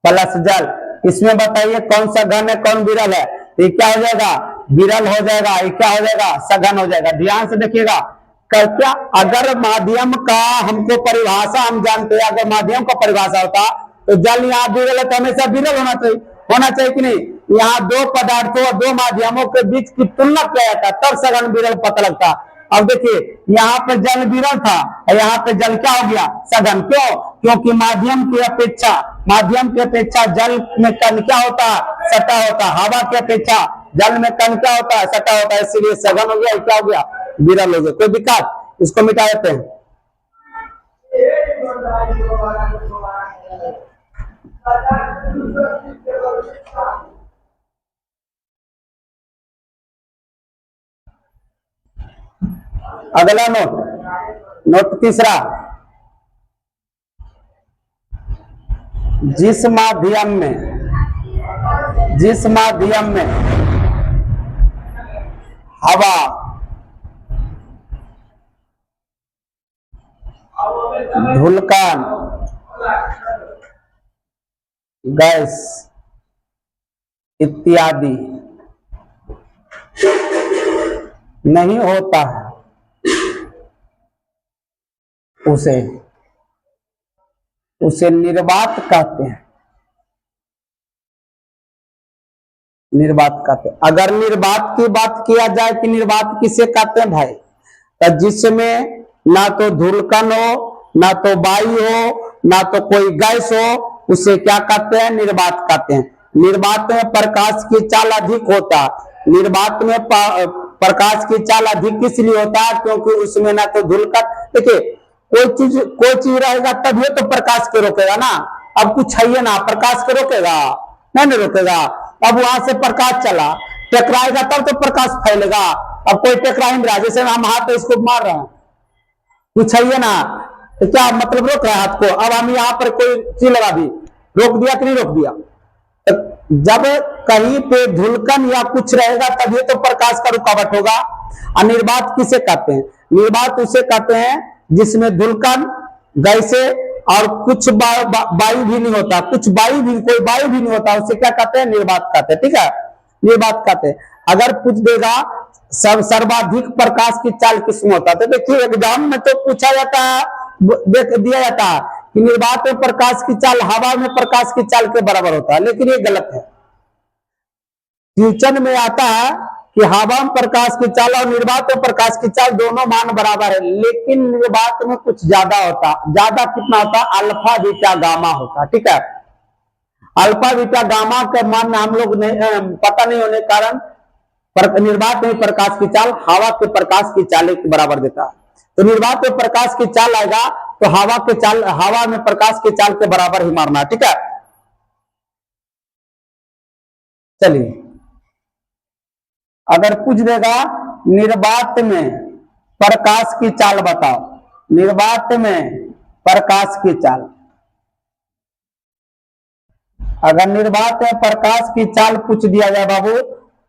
प्लस जल, इसमें बताइए कौन सा घन है, कौन विरल है। ये क्या हो जाएगा, विरल हो जाएगा, ये क्या हो जाएगा, सघन हो जाएगा। ध्यान से देखिएगा, क्या अगर माध्यम का हमको परिभाषा हम जानते हैं, अगर माध्यम का परिभाषा होता तो जल यहाँ विरल है तो हमेशा विरल होना चाहिए कि नहीं। यहाँ दो पदार्थों और दो माध्यमों के बीच की तुलना किया जाता तब सघन विरल पता लगता। अब देखिए यहाँ पे जल विरल था और यहाँ पे जल क्या हो गया, सघन। क्यों, क्योंकि माध्यम की अपेक्षा जल में कण क्या होता है, सतह होता है। हवा की अपेक्षा जल में कण क्या होता है, सतह होता है, इसीलिए सघन हो गया, क्या हो गया, विरल हो गया। कोई दिक्कत, इसको मिटा देते हैं। अगला नोट तीसरा, जिस माध्यम में हवा, धूलकण, गैस इत्यादि नहीं होता है उसे निर्वात कहते हैं। निर्वात कहते हैं। अगर निर्वात की बात किया जाए कि निर्वात किसे कहते हैं भाई, तो जिसमें ना तो धूलकण हो, ना तो वायु हो, ना तो कोई गैस हो, उसे क्या कहते हैं, निर्वात कहते हैं। निर्वात में प्रकाश की चाल अधिक होता है। निर्वात में प्रकाश की चाल अधिक किस लिए होता है, क्योंकि उसमें ना तो धूलकण, देखिए कोई चीज रहेगा तभी तो प्रकाश के रोकेगा ना। अब कुछ है ना, प्रकाश के रोकेगा नहीं रोकेगा। अब वहां से प्रकाश चला, टकराएगा तब तो प्रकाश फैलेगा। अब कोई टकरा ही नहीं रहा, जैसे हम हाथ इसको मार रहे हैं, कुछ है ना, तो क्या मतलब रोक रहा है हाथ को। अब हम यहाँ पर कोई चीज लगा दी, रोक दिया कि नहीं रोक दिया। तो जब कहीं पे धूलकण या कुछ रहेगा तभी तो प्रकाश का रुकावट होगा। निर्वात किसे कहते हैं, निर्वात उसे कहते हैं जिसमें धूलकण, गैसे और कुछ वायु भी नहीं होता, कोई वायु भी नहीं होता, उसे क्या कहते हैं, निर्वात कहते हैं। ठीक है, निर्वात कहते हैं। अगर कुछ देगा सर्वाधिक प्रकाश की चाल किसमें होता है, तो देखिए एग्जाम में तो पूछा जाता है, दिया जाता है कि निर्वात में प्रकाश की चाल हवा में प्रकाश की चाल के बराबर होता है, लेकिन ये गलत है। क्वेश्चन में आता है कि हवा में प्रकाश की चाल और निर्वात में प्रकाश की चाल दोनों मान बराबर है, लेकिन निर्वात में कुछ ज्यादा होता, ज्यादा कितना होता, अल्फा बीटा गामा होता। ठीक है, अल्फा बीटा गामा के मान हम लोग पता नहीं होने के कारण निर्वात में प्रकाश की चाल हवा के प्रकाश की चाल के बराबर देता है। तो निर्वात में प्रकाश की चाल आएगा तो हवा में प्रकाश की चाल के बराबर ही मारना। ठीक है, चलिए अगर पूछ देगा निर्वात में प्रकाश की चाल बताओ, निर्वात में प्रकाश की चाल, अगर निर्वात में प्रकाश की चाल पूछ दिया जाए बाबू,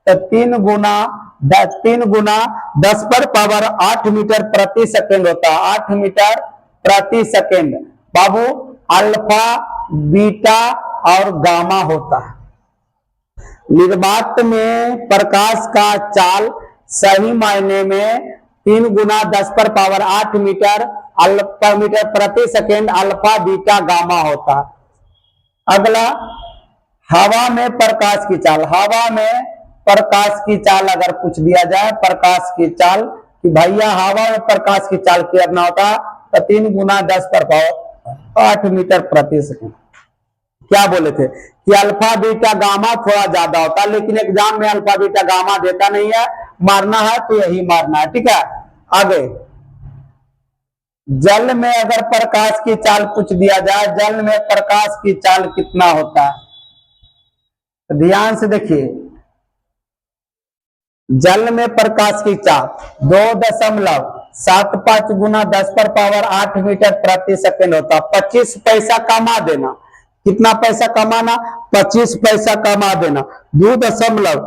तो 3 गुना 3 गुना 10 पर पावर 8 मीटर प्रति सेकेंड होता है। 8 मीटर प्रति सेकेंड बाबू अल्फा बीटा और गामा होता है। निर्वात में प्रकाश का चाल सही मायने में 3 गुना 10 पर पावर 8 मीटर प्रति सेकेंड अल्फा बीटा गामा होता है। अगला हवा में प्रकाश की चाल। हवा में प्रकाश की चाल अगर पूछ दिया जाए, प्रकाश की चाल कि भैया हवा में प्रकाश की चाल करना होता तो 3 गुना 10 पर पावर 8 मीटर प्रति सेकेंड। क्या बोले थे कि अल्फा बीटा गामा थोड़ा ज्यादा होता है, लेकिन एग्जाम में अल्फा बीटा गामा देता नहीं है, मारना है तो यही मारना है। ठीक है, आगे जल में अगर प्रकाश की चाल पूछ दिया जाए, जल में प्रकाश की चाल कितना होता है, तो ध्यान से देखिए। जल में प्रकाश की चाल 2.75 गुना 10 पर पावर 8 मीटर प्रति सेकेंड होता है। 25 पैसा कमा देना। कितना पैसा कमाना? 25 पैसा कमा देना। 2.25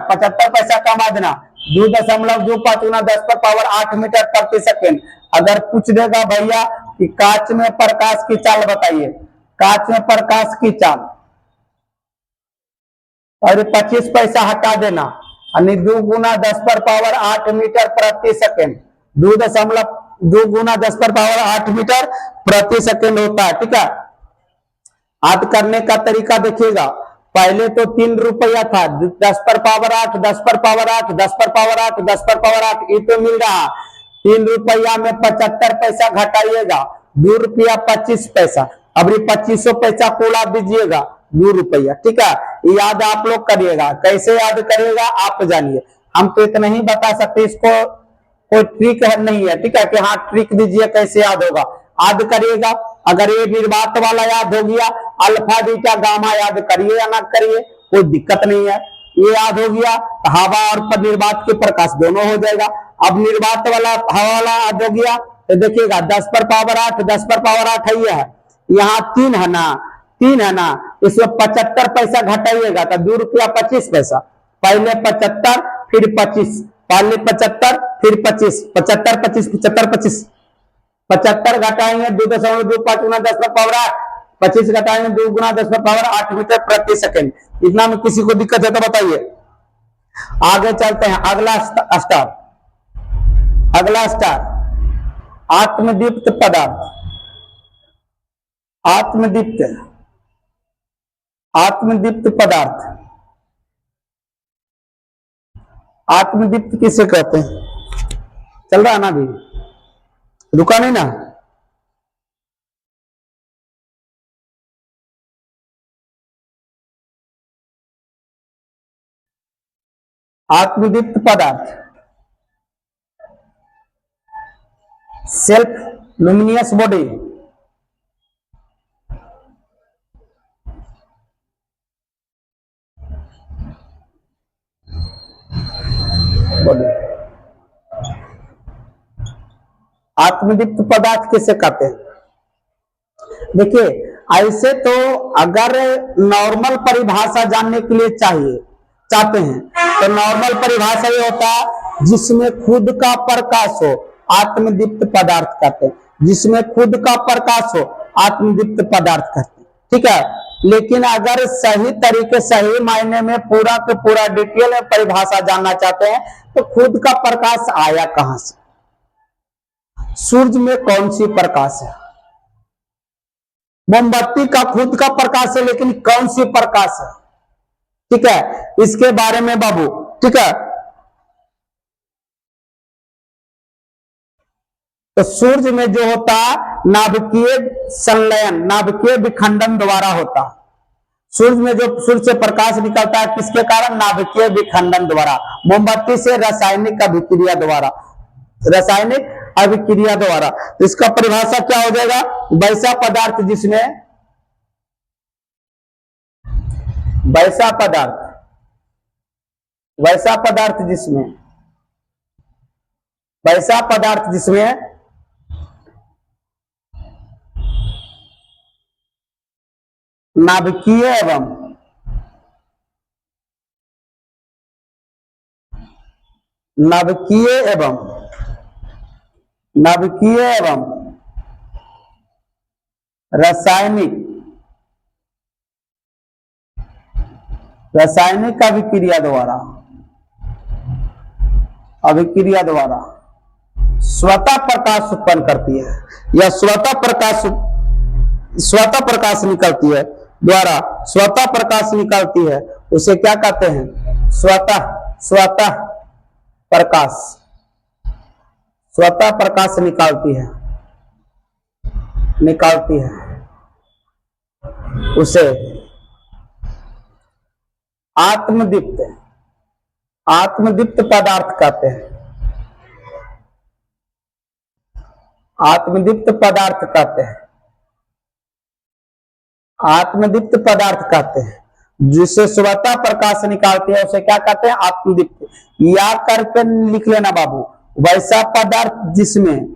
75 पैसा कमा देना। 2.25 गुना 10 पर पावर 8 मीटर प्रति सेकेंड। अगर पूछ देगा भैया कि कांच में प्रकाश की चाल बताइए, कांच में प्रकाश की चाल, और 25 पैसा हटा देना, यानी 2 गुना 10 पर पावर 8 मीटर प्रति सेकेंड। 2 गुना 10 पर पावर 8 मीटर प्रति सेकेंड होता है। ठीक है, याद करने का तरीका देखिएगा। पहले तो 3 रुपया था, 10 पर पावर 8, 10 पर पावर 8, 10 पर पावर 8, 10 पर पावर 8, ये तो मिल रहा। 3 रुपया में 75 पैसा घटाइएगा, 2 रुपया 25 पैसा। अब 25 पैसा को उड़ा दीजिएगा, 2 रुपया। ठीक है, याद आप लोग करिएगा। कैसे याद करिएगा आप जानिए, हम तो इतना ही बता सकते, इसको कोई ट्रिक है नहीं है। ठीक है, कि हाँ ट्रिक दीजिए कैसे याद होगा, याद करिएगा। अगर ये निर्वात वाला याद हो गया, अल्फा बीटा गामा याद करिए या ना करिए, कोई दिक्कत नहीं है। ये याद हो गया तो हवा और निर्वात के प्रकाश दोनों हो जाएगा। अब निर्वात वाला हवा वाला याद हो गया तो देखिएगा 10 पर पावर 8, 10 पर पावर 8 है, ये है, यहाँ 3 है ना, 3 है ना, इसमें 75 पैसा घटाइएगा तो 2 रुपया 25 पैसा। पहले 75 फिर 25, पहले 75 फिर 25, 75 25 75 25, 75 घटाएंगे 2.25 गुना 10 पर पावर 8, 25 घटाएंगे 2 गुना 10 पर पावर 8 मीटर प्रति सेकेंड। इतना में किसी को दिक्कत है तो बताइए। आगे चलते हैं, अगला स्टार, अगला स्टार आत्मदीप्त पदार्थ। आत्मदीप्त, आत्मदीप्त पदार्थ, आत्मदीप्त किसे कहते हैं? चल रहा है ना, भी रुका नहीं ना। आत्मदीप्त पदार्थ सेल्फ लुमिनियस बॉडी, आत्मदीप्त पदार्थ किसे कहते हैं? देखिए ऐसे तो अगर नॉर्मल परिभाषा जानने के लिए चाहते हैं तो नॉर्मल परिभाषा ये होता है जिसमें खुद का प्रकाश हो, आत्मदीप्त पदार्थ कहते हैं। जिसमें खुद का प्रकाश हो आत्मदीप्त पदार्थ कहते हैं। ठीक है, लेकिन अगर सही तरीके सही मायने में पूरा के पूरा डिटेल में परिभाषा जानना चाहते हैं तो खुद का प्रकाश आया कहां से? सूरज में कौन सी प्रकाश है? मोमबत्ती का खुद का प्रकाश है, लेकिन कौन सी प्रकाश है? ठीक है, इसके बारे में बाबू, ठीक है, तो सूरज में जो होता नाभिकीय संलयन, नाभिकीय विखंडन द्वारा होता। सूरज में जो सूर्य से प्रकाश निकलता है किसके कारण? नाभिकीय विखंडन द्वारा। मोमबत्ती से रासायनिक अभिक्रिया द्वारा, रासायनिक अभिक्रिया द्वारा। तो इसका परिभाषा क्या हो जाएगा? वैसा पदार्थ जिसमें, वैसा पदार्थ, वैसा पदार्थ जिसमें, वैसा पदार्थ जिसमें नाभिकीय एवं नाभिकीय एवं नाभिकीय एवं रासायनिक अभिक्रिया द्वारा स्वतः प्रकाश उत्पन्न करती है या स्वतः प्रकाश निकलती है, द्वारा स्वतः प्रकाश निकलती है, उसे क्या कहते हैं? स्वतः प्रकाश निकालती है उसे आत्मदीप्त पदार्थ कहते हैं। आत्मदीप्त पदार्थ कहते हैं जिससे स्वतः प्रकाश निकालती है, उसे क्या कहते हैं? आत्मदीप्त। या करके लिख लेना बाबू, वैसा पदार्थ जिसमें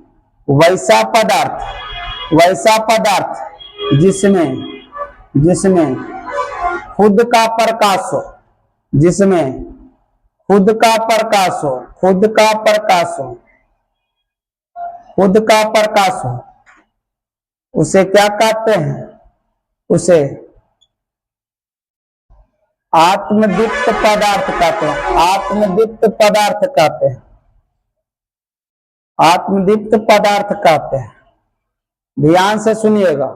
खुद का प्रकाश हो, उसे क्या कहते हैं? उसे आत्मदीप्त पदार्थ कहते हैं। आत्मदीप्त पदार्थ कहते हैं। ध्यान से सुनिएगा,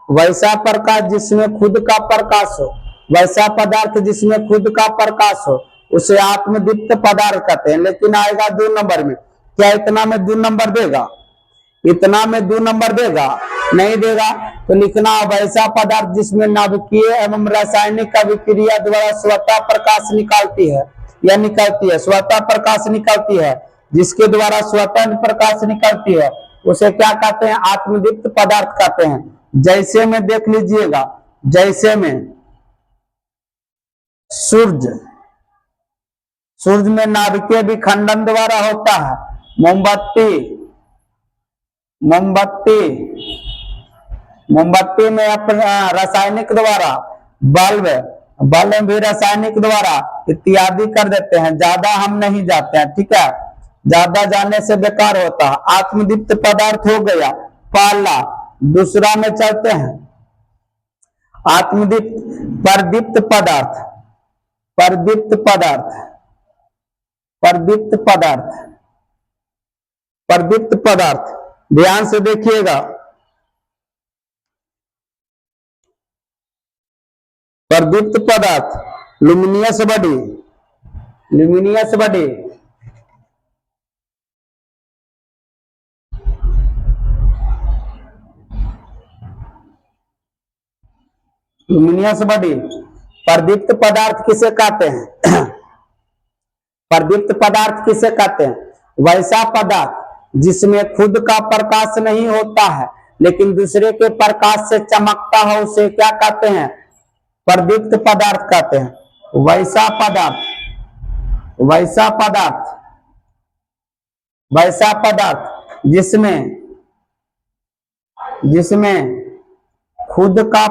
वैसा प्रकाश जिसमें खुद का प्रकाश हो, वैसा पदार्थ जिसमें खुद का प्रकाश हो, उसे आत्मदीप्त पदार्थ कहते हैं। लेकिन आएगा 2 नंबर में। क्या इतना में 2 नंबर देगा? इतना में 2 नंबर देगा? नहीं देगा। तो लिखना, वैसा पदार्थ जिसमें नाभिकीय एवं रासायनिक अभिक्रिया द्वारा स्वतः प्रकाश निकलती है, जिसके द्वारा स्वतः प्रकाश निकलती है, उसे क्या कहते हैं? आत्मदीप्त पदार्थ कहते हैं। जैसे में देख लीजिएगा, जैसे में सूर्य में नाभिकीय विखंडन द्वारा होता है। मोमबत्ती में रासायनिक द्वारा, बल्ब में भी रासायनिक द्वारा इत्यादि कर देते हैं। ज्यादा हम नहीं जाते हैं, ठीक है? ज्यादा जाने से बेकार होता है। आत्मदीप्त पदार्थ हो गया पहला। दूसरा में चलते हैं, परदीप्त पदार्थ। ध्यान से देखिएगा, परदीप्त पदार्थ लुमिनियस बॉडी। परदीप्त पदार्थ किसे कहते हैं? परदीप्त पदार्थ किसे कहते हैं? वैसा पदार्थ जिसमें खुद का प्रकाश नहीं होता है, लेकिन दूसरे के प्रकाश से चमकता हो, उसे क्या कहते हैं? परदीप्त पदार्थ कहते हैं। वैसा पदार्थ जिसमें खुद का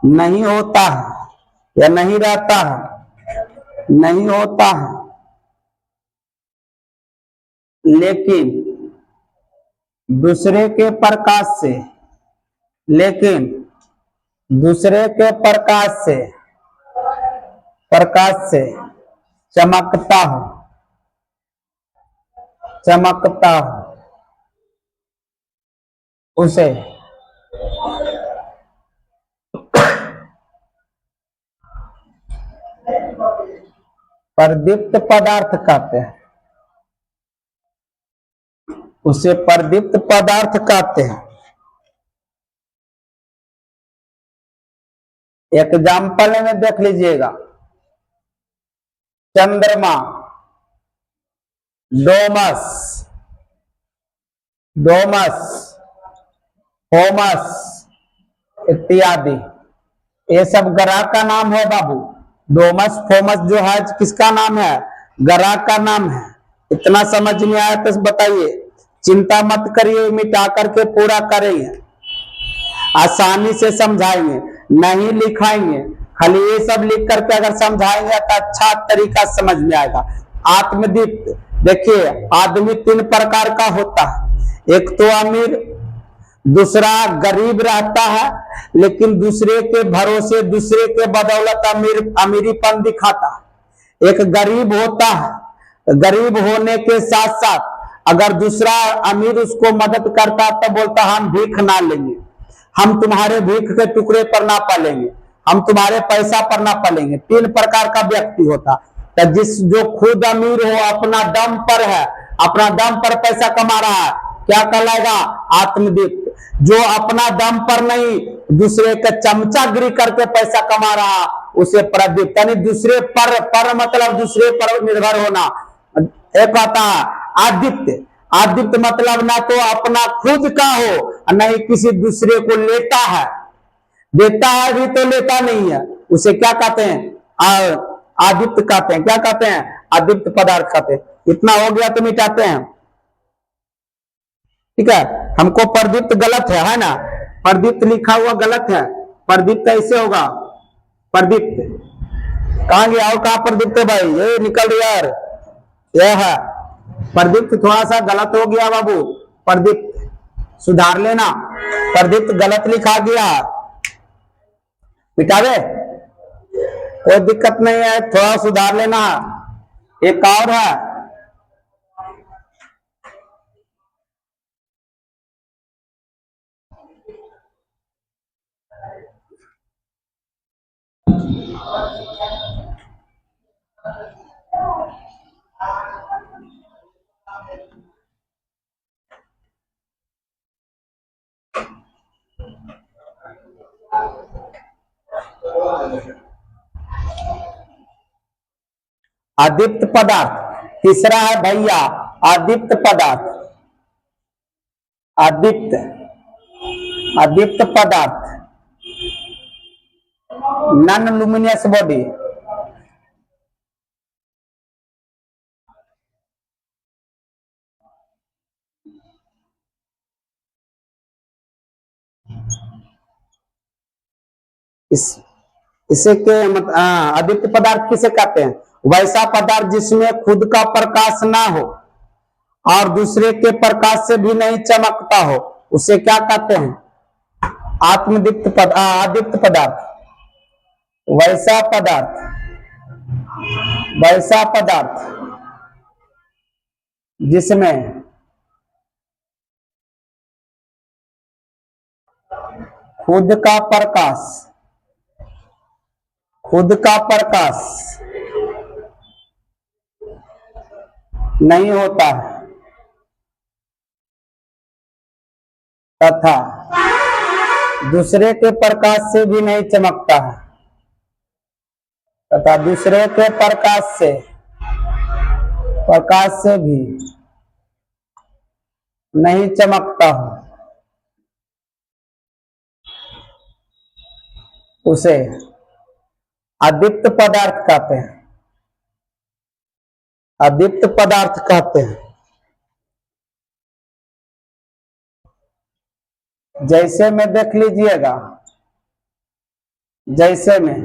नहीं होता है या नहीं रहता है, लेकिन दूसरे के प्रकाश से चमकता हो, उसे परदीप्त पदार्थ कहते हैं। एग्जाम्पल में देख लीजिएगा, चंद्रमा, डोमस, फोमस इत्यादि, ये सब ग्रह का नाम है बाबू। डोमस फोमस जो है किसका नाम है? ग्रह का नाम है। इतना समझ में आया तो बताइए। चिंता मत करिए, मिटा करके पूरा करेंगे, आसानी से समझाएंगे, नहीं लिखाएंगे, खाली ये सब लिख करके अगर समझाएंगे तो अच्छा तरीका समझ में आएगा। आत्मदीप्त, देखिए आदमी तीन प्रकार का होता है, एक तो अमीर, दूसरा गरीब रहता है लेकिन दूसरे के भरोसे, दूसरे के बदौलत अमीरीपन दिखाता है। एक गरीब होता है, गरीब होने के साथ साथ अगर दूसरा अमीर उसको मदद करता तो बोलता हम भीख ना लेंगे, हम तुम्हारे भीख के टुकड़े पर ना पालेंगे, हम तुम्हारे पैसा पर ना पालेंगे। तीन प्रकार का व्यक्ति होता। तो जो खुद अमीर हो, अपना दम पर है, अपना दम पर पैसा कमा रहा है, क्या कहलाएगा? आत्मदीप्त। जो अपना दम पर नहीं, दूसरे का चमचागिरी करके पैसा कमा रहा, उसे प्रदीप्त, यानी दूसरे पर मतलब दूसरे पर निर्भर होना। एक आता है आदित्य। आदित्य मतलब ना तो अपना खुद का हो, नहीं किसी दूसरे को लेता है, देता है भी तो लेता नहीं है, उसे क्या कहते हैं? आदित्य कहते हैं। क्या कहते हैं? आदित्य पदार्थ कहते हैं। इतना हो गया तो मिटाते हैं, ठीक है। हमको प्रदीप्त गलत है ना, प्रदीप्त लिखा हुआ गलत है, प्रदीप्त कैसे होगा? प्रदीप्त कहां गया? और कहां प्रदीप्त है भाई? ये निकल रहा यार, यह है प्रदीप्त। थोड़ा सा गलत हो गया बाबू, प्रदीप्त सुधार लेना, प्रदीप्त गलत लिखा गया, मिटावे कोई दिक्कत नहीं है, थोड़ा सुधार लेना। एक और है आदित्य पदार्थ। तीसरा है भैया आदित्य पदार्थ, आदित्य, आदित्य पदार्थ, नॉन लुमिनियस बॉडी। इसे के आदित्य पदार्थ किसे कहते हैं? वैसा पदार्थ जिसमें खुद का प्रकाश ना हो और दूसरे के प्रकाश से भी नहीं चमकता हो, उसे क्या कहते हैं? आदित्य पदार्थ। वैसा पदार्थ, वैसा पदार्थ जिसमें खुद का प्रकाश, खुद का प्रकाश नहीं होता है तथा दूसरे के प्रकाश से भी नहीं चमकता है, तथा दूसरे के प्रकाश से भी नहीं चमकता हो, उसे अदीप्त पदार्थ कहते हैं। अदीप्त पदार्थ कहते हैं। जैसे में देख लीजिएगा, जैसे में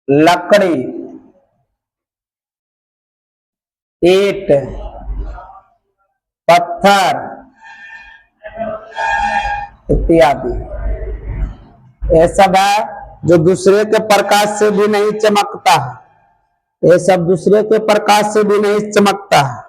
लकड़ी, ईंट, पत्थर इत्यादि, ये सब है जो दूसरे के प्रकाश से भी नहीं चमकता है, ये सब दूसरे के प्रकाश से भी नहीं चमकता है।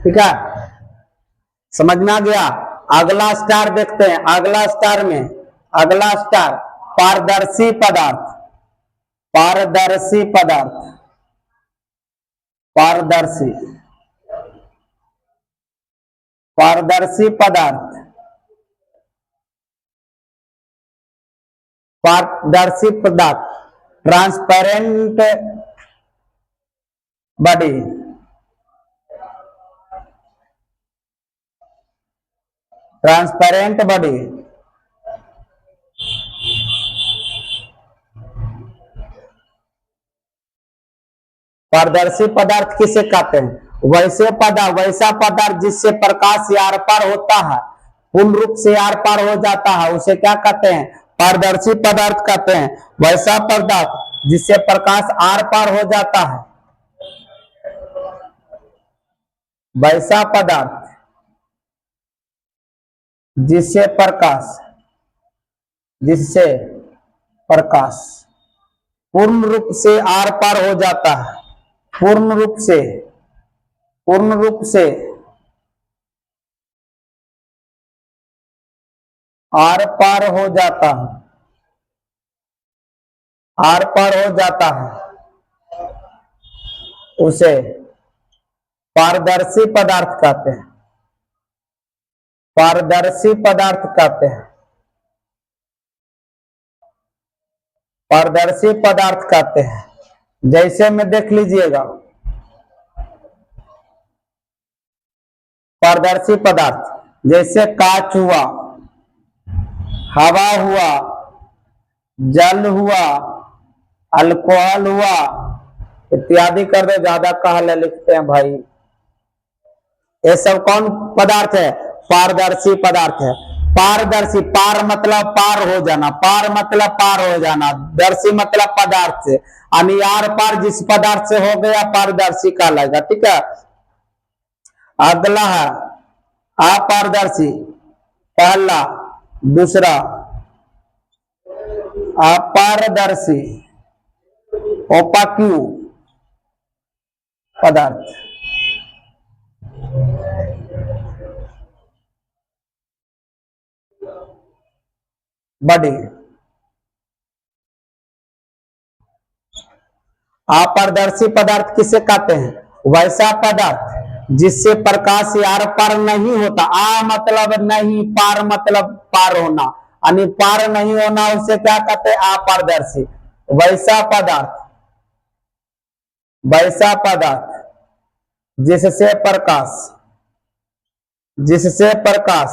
ठीक है, समझ में आ गया। अगला स्टार देखते हैं। अगला स्टार में, अगला स्टार पारदर्शी पदार्थ, पारदर्शी पदार्थ, पारदर्शी। पारदर्शी पदार्थ, पारदर्शी पदार्थ, ट्रांसपेरेंट बॉडी, ट्रांसपेरेंट बॉडी, पारदर्शी पदार्थ किसे कहते हैं? वैसा पदार्थ जिससे प्रकाश आर पार होता है, पूर्ण रूप से आर पार हो जाता है, उसे क्या कहते हैं? पारदर्शी पदार्थ कहते हैं। वैसा पदार्थ जिससे प्रकाश आर पार हो जाता है, वैसा पदार्थ जिससे प्रकाश पूर्ण रूप से आर पार हो जाता है, पूर्ण रूप से आर पार हो जाता है, आर पार हो जाता है, उसे पारदर्शी पदार्थ कहते हैं, पारदर्शी पदार्थ कहते हैं, पारदर्शी पदार्थ कहते हैं। जैसे में देख लीजिएगा, पारदर्शी पदार्थ जैसे कांच हुआ, हवा हुआ, जल हुआ, अल्कोहल हुआ इत्यादि कर दे, ज्यादा कहले लिखते हैं भाई। ये सब कौन पदार्थ है? पारदर्शी पदार्थ है। पारदर्शी, पार मतलब पार हो जाना, पार मतलब पार हो जाना, दर्शी मतलब पदार्थ से, यानी आर पार जिस पदार्थ से हो गया पारदर्शी कहलाएगा। ठीक है, अगला है अपारदर्शी, पहला। दूसरा अपारदर्शी, ओपाक्यू पदार्थ, बॉडी। अपारदर्शी पदार्थ किसे कहते हैं? वैसा पदार्थ जिससे प्रकाश आर पार नहीं होता। आ मतलब नहीं, पार मतलब पार होना, यानी पार नहीं होना, उसे क्या कहते हैं? अपारदर्शी। वैसा पदार्थ जिससे प्रकाश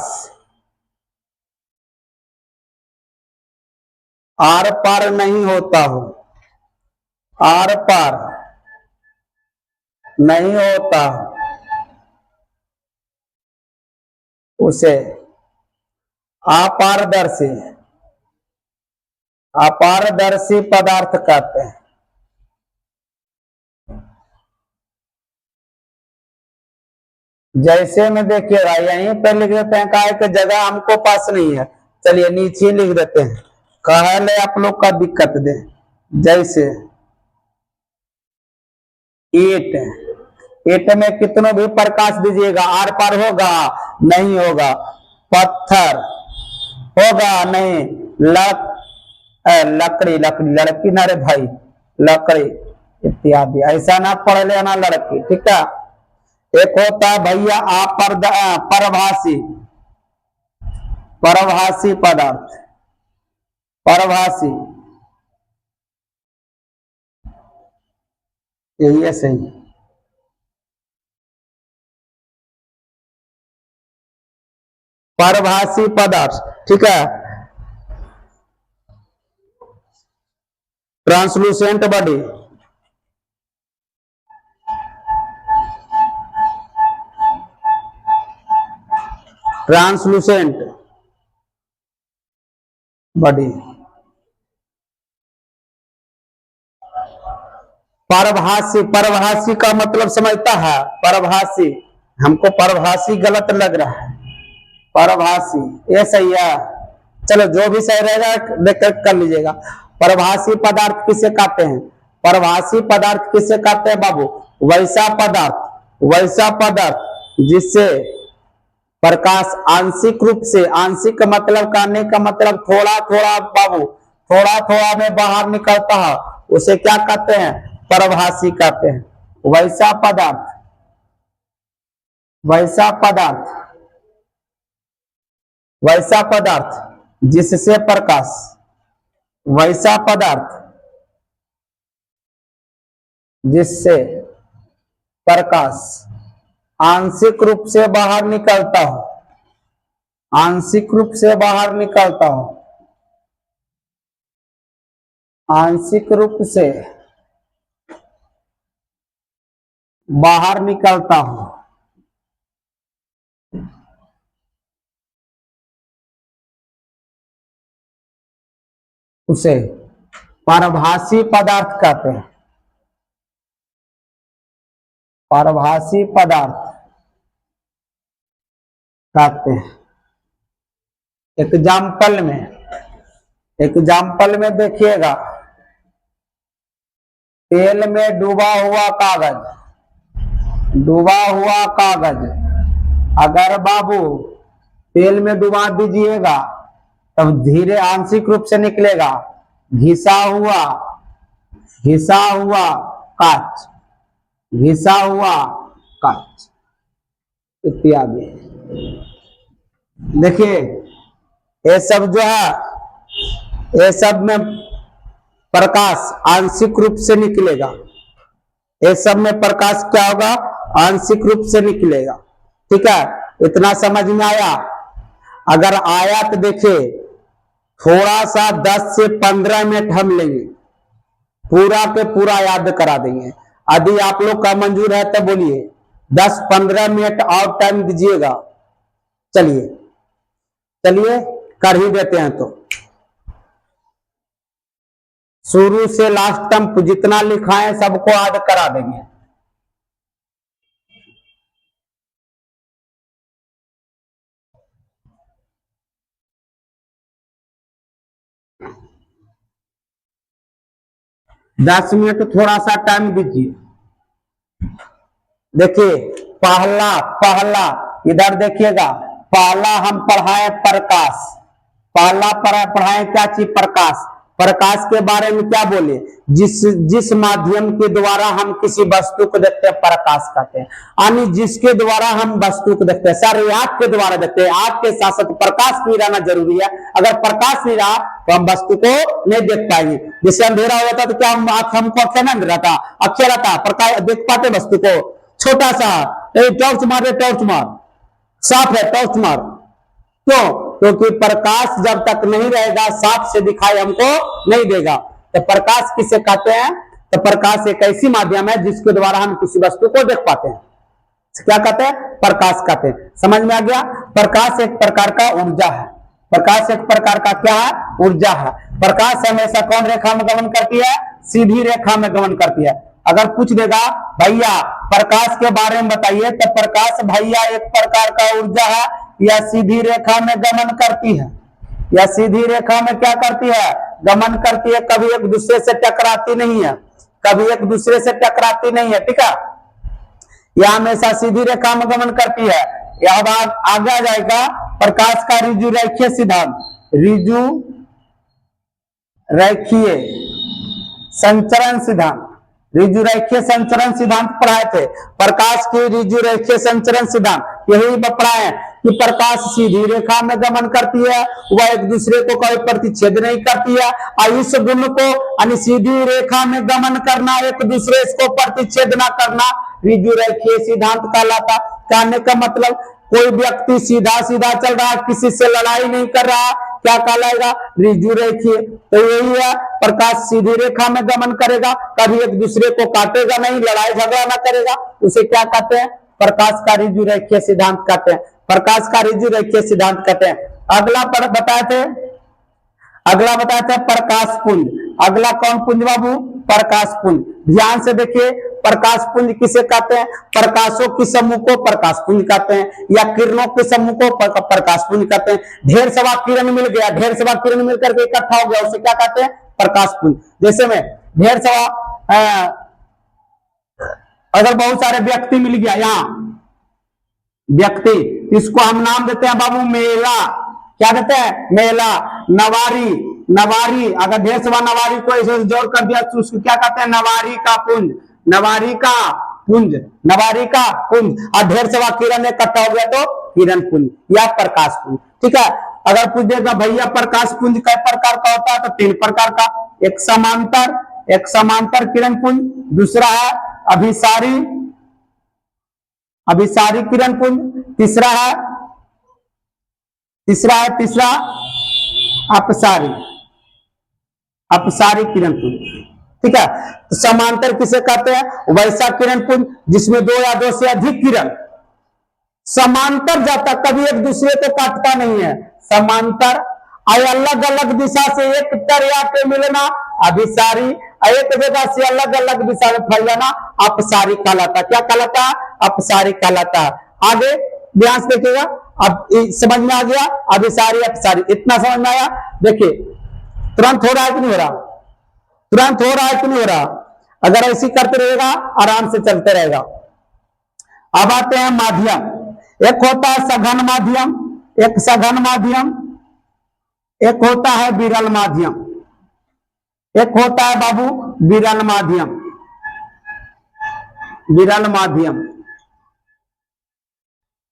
आर पार नहीं होता हो, आर पार नहीं होता, उसे अपारदर्शी पदार्थ कहते हैं। जैसे में देखिएगा, यहीं पर लिख देते हैं, काहे कि जगह हमको पास नहीं है, चलिए नीचे लिख देते हैं, कहले आप लोग का दिक्कत दे। जैसे ईंट में कितनों भी प्रकाश दीजिएगा आर पार होगा? नहीं होगा। पत्थर होगा? नहीं। लकड़ी लड़की ना रे भाई, लकड़ी इत्यादि, ऐसा ना पढ़ लेना लड़की। ठीक है, एक होता है भैया परभासी पदार्थ, परभासी, यही है सही। परभासी पदार्थ, ठीक है। Translucent body, translucent body. परभासी का मतलब समझता है? परभासी, हमको परभासी गलत लग रहा है, परभासी ये सही है। चलो जो भी सही रहेगा देख कर लीजिएगा। परभासी पदार्थ किसे कहते हैं? परभासी पदार्थ किसे कहते हैं बाबू? वैसा पदार्थ जिससे प्रकाश आंशिक रूप से, आंशिक मतलब कहने का मतलब थोड़ा थोड़ा बाबू, थोड़ा थोड़ा में बाहर निकलता है, उसे क्या कहते हैं? परभासी कहते हैं। वैसा पदार्थ वैसा पदार्थ जिससे प्रकाश, वैसा पदार्थ जिससे प्रकाश आंशिक रूप से बाहर निकलता हो, आंशिक रूप से बाहर निकलता हो, आंशिक रूप से बाहर निकलता हो, उसे परभाषी पदार्थ कहते हैं, परभाषी पदार्थ कहते हैं। एग्जाम्पल में देखिएगा, तेल में डूबा हुआ कागज, डूबा हुआ कागज अगर बाबू तेल में डुबा दीजिएगा तब धीरे आंशिक रूप से निकलेगा, घिसा हुआ कांच, घिसा हुआ कांच इत्यादि। देखिए ये सब जो है, ये सब में प्रकाश आंशिक रूप से निकलेगा, ये सब में प्रकाश क्या होगा, आंशिक रूप से निकलेगा। ठीक है, इतना समझ में आया। अगर आया तो देखिए थोड़ा सा 10 से 15 मिनट हम लेंगे, पूरा के पूरा याद करा देंगे। यदि आप लोग का मंजूर है तो बोलिए 10-15 मिनट और टाइम दीजिएगा। चलिए कर ही देते हैं। तो शुरू से लास्ट तक जितना लिखा है सबको याद करा देंगे। दस मिनट थोड़ा सा टाइम दीजिए। देखिए पहला इधर देखिएगा, पहला हम पढ़ाए प्रकाश, पहला पढ़ाए क्या चीज, प्रकाश। प्रकाश के बारे में क्या बोले, जिस माध्यम के द्वारा हम किसी वस्तु को देखते हैं प्रकाश कहते हैं। यानी जिसके द्वारा हम वस्तु को देखते हैं, सर आंख के द्वारा देखते हैं, आंख के साथ साथ प्रकाश भी रहना जरूरी है। अगर प्रकाश नहीं रहा तो हम वस्तु को नहीं देख पाएंगे। जैसे अंधेरा हो जाता तो क्या हमको अक्षर नहीं रहता, अक्षर रहता, प्रकाश देख पाते वस्तु को। छोटा सा टॉर्च मार दे, टॉर्च मार, साफ है टॉर्च मार, क्यों? क्योंकि प्रकाश जब तक नहीं रहेगा साफ से दिखाई हमको नहीं देगा। तो प्रकाश किसे कहते हैं, तो प्रकाश एक ऐसी माध्यम है जिसके द्वारा हम किसी वस्तु को देख पाते हैं। क्या कहते हैं, प्रकाश कहते हैं। समझ में आ गया? प्रकाश एक प्रकार का ऊर्जा है, प्रकाश एक प्रकार का क्या है, ऊर्जा है। प्रकाश हमेशा कौन रेखा में गमन करती है, सीधी रेखा में गमन करती है। अगर पूछ देगा भैया प्रकाश के बारे में बताइए, तो प्रकाश भैया एक प्रकार का ऊर्जा है, या सीधी रेखा में गमन करती है, या सीधी रेखा में क्या करती है, गमन करती है। कभी एक दूसरे से टकराती नहीं है, कभी एक दूसरे से टकराती नहीं है। ठीक है, यह हमेशा सीधी रेखा में गमन करती है। यह बात आगे आ जाएगा प्रकाश का ऋजु रेखीय सिद्धांत, ऋजु रेखीय संचरण सिद्धांत, ऋजु रेखीय संचरण सिद्धांत पढ़ाए थे। प्रकाश की ऋजु रेखीय संचरण सिद्धांत यही पढ़ाए कि प्रकाश सीधी रेखा में गमन करती है, वह एक दूसरे को कोई प्रतिच्छेद नहीं करती है। और इस गुण को यानी सीधी रेखा में गमन करना, एक दूसरे को प्रतिच्छेद न करना ऋजु रेखीय सिद्धांत कहलाता। कहने का मतलब कोई व्यक्ति सीधा सीधा चल रहा, किसी से लड़ाई नहीं कर रहा, क्या कहलाएगा, ऋजु रेखीय। तो यही है, प्रकाश सीधी रेखा में गमन करेगा, कभी एक दूसरे को काटेगा नहीं, लड़ाई झगड़ा ना करेगा, उसे क्या कहते हैं, प्रकाश का ऋजु रेखीय सिद्धांत कहते हैं। प्रकाश का ऋजु रेखीय सिद्धांत कहते हैं। अगला बताए थे प्रकाश पुंज। अगला कौन पुंज बाबू, प्रकाश पुंज। ध्यान से देखिए, प्रकाश पुंज किसे कहते हैं, प्रकाशों के समूह को प्रकाश पुंज कहते हैं, या किरणों के समूह को प्रकाश पुंज कहते हैं। ढेर सवा किरण मिल गया, ढेर सवा किरण मिलकर के इकट्ठा हो गया, उसे क्या कहते हैं, प्रकाश पुंज। जैसे में ढेर सवा अगर बहुत सारे व्यक्ति मिल गया, यहाँ व्यक्ति, इसको हम नाम देते हैं बाबू मेला। क्या कहते हैं, मेला। नवारी, नवारी, अगर ढेर सवा नवारी को ऐसे जोड़ कर दिया तो उसको क्या कहते हैं, नवारी का पुंज, नवारी का पुंज, नवारी का पुंज। और ढेर सवा किरण इकट्ठा हो गया तो किरण पुंज या प्रकाश पुंज। ठीक है, अगर पूछ देगा भैया प्रकाश पुंज कै प्रकार का होता है, तो 3 प्रकार का, एक समांतर किरण पुंज, दूसरा है अभिसारी किरण पुंज, तीसरा अपसारी किरण पुंज। ठीक है, तो समांतर किसे कहते हैं? वैसा किरण पुंज जिसमें 2 या 2 से अधिक किरण समांतर जाता, कभी एक दूसरे को काटता नहीं है। समांतर अलग अलग दिशा से एक तरह के मिलना अभिसारी, एक जगह से अलग अलग दिशा में फैल जाना अपसारी कहलाता। क्या कहलाता? अपसारी कहलाता। आगे ध्यान से देखिएगा, अब समझ में आ गया अभिसारी अपसारी, इतना समझ में आया। देखिए तुरंत हो रहा है कि नहीं हो रहा? तुरंत हो रहा है कि नहीं हो रहा? अगर ऐसी करते रहेगा आराम से चलते रहेगा। अब आते हैं माध्यम। एक होता है सघन माध्यम, एक सघन माध्यम, एक होता है विरल माध्यम, एक होता है बाबू विरल माध्यम। विरल माध्यम,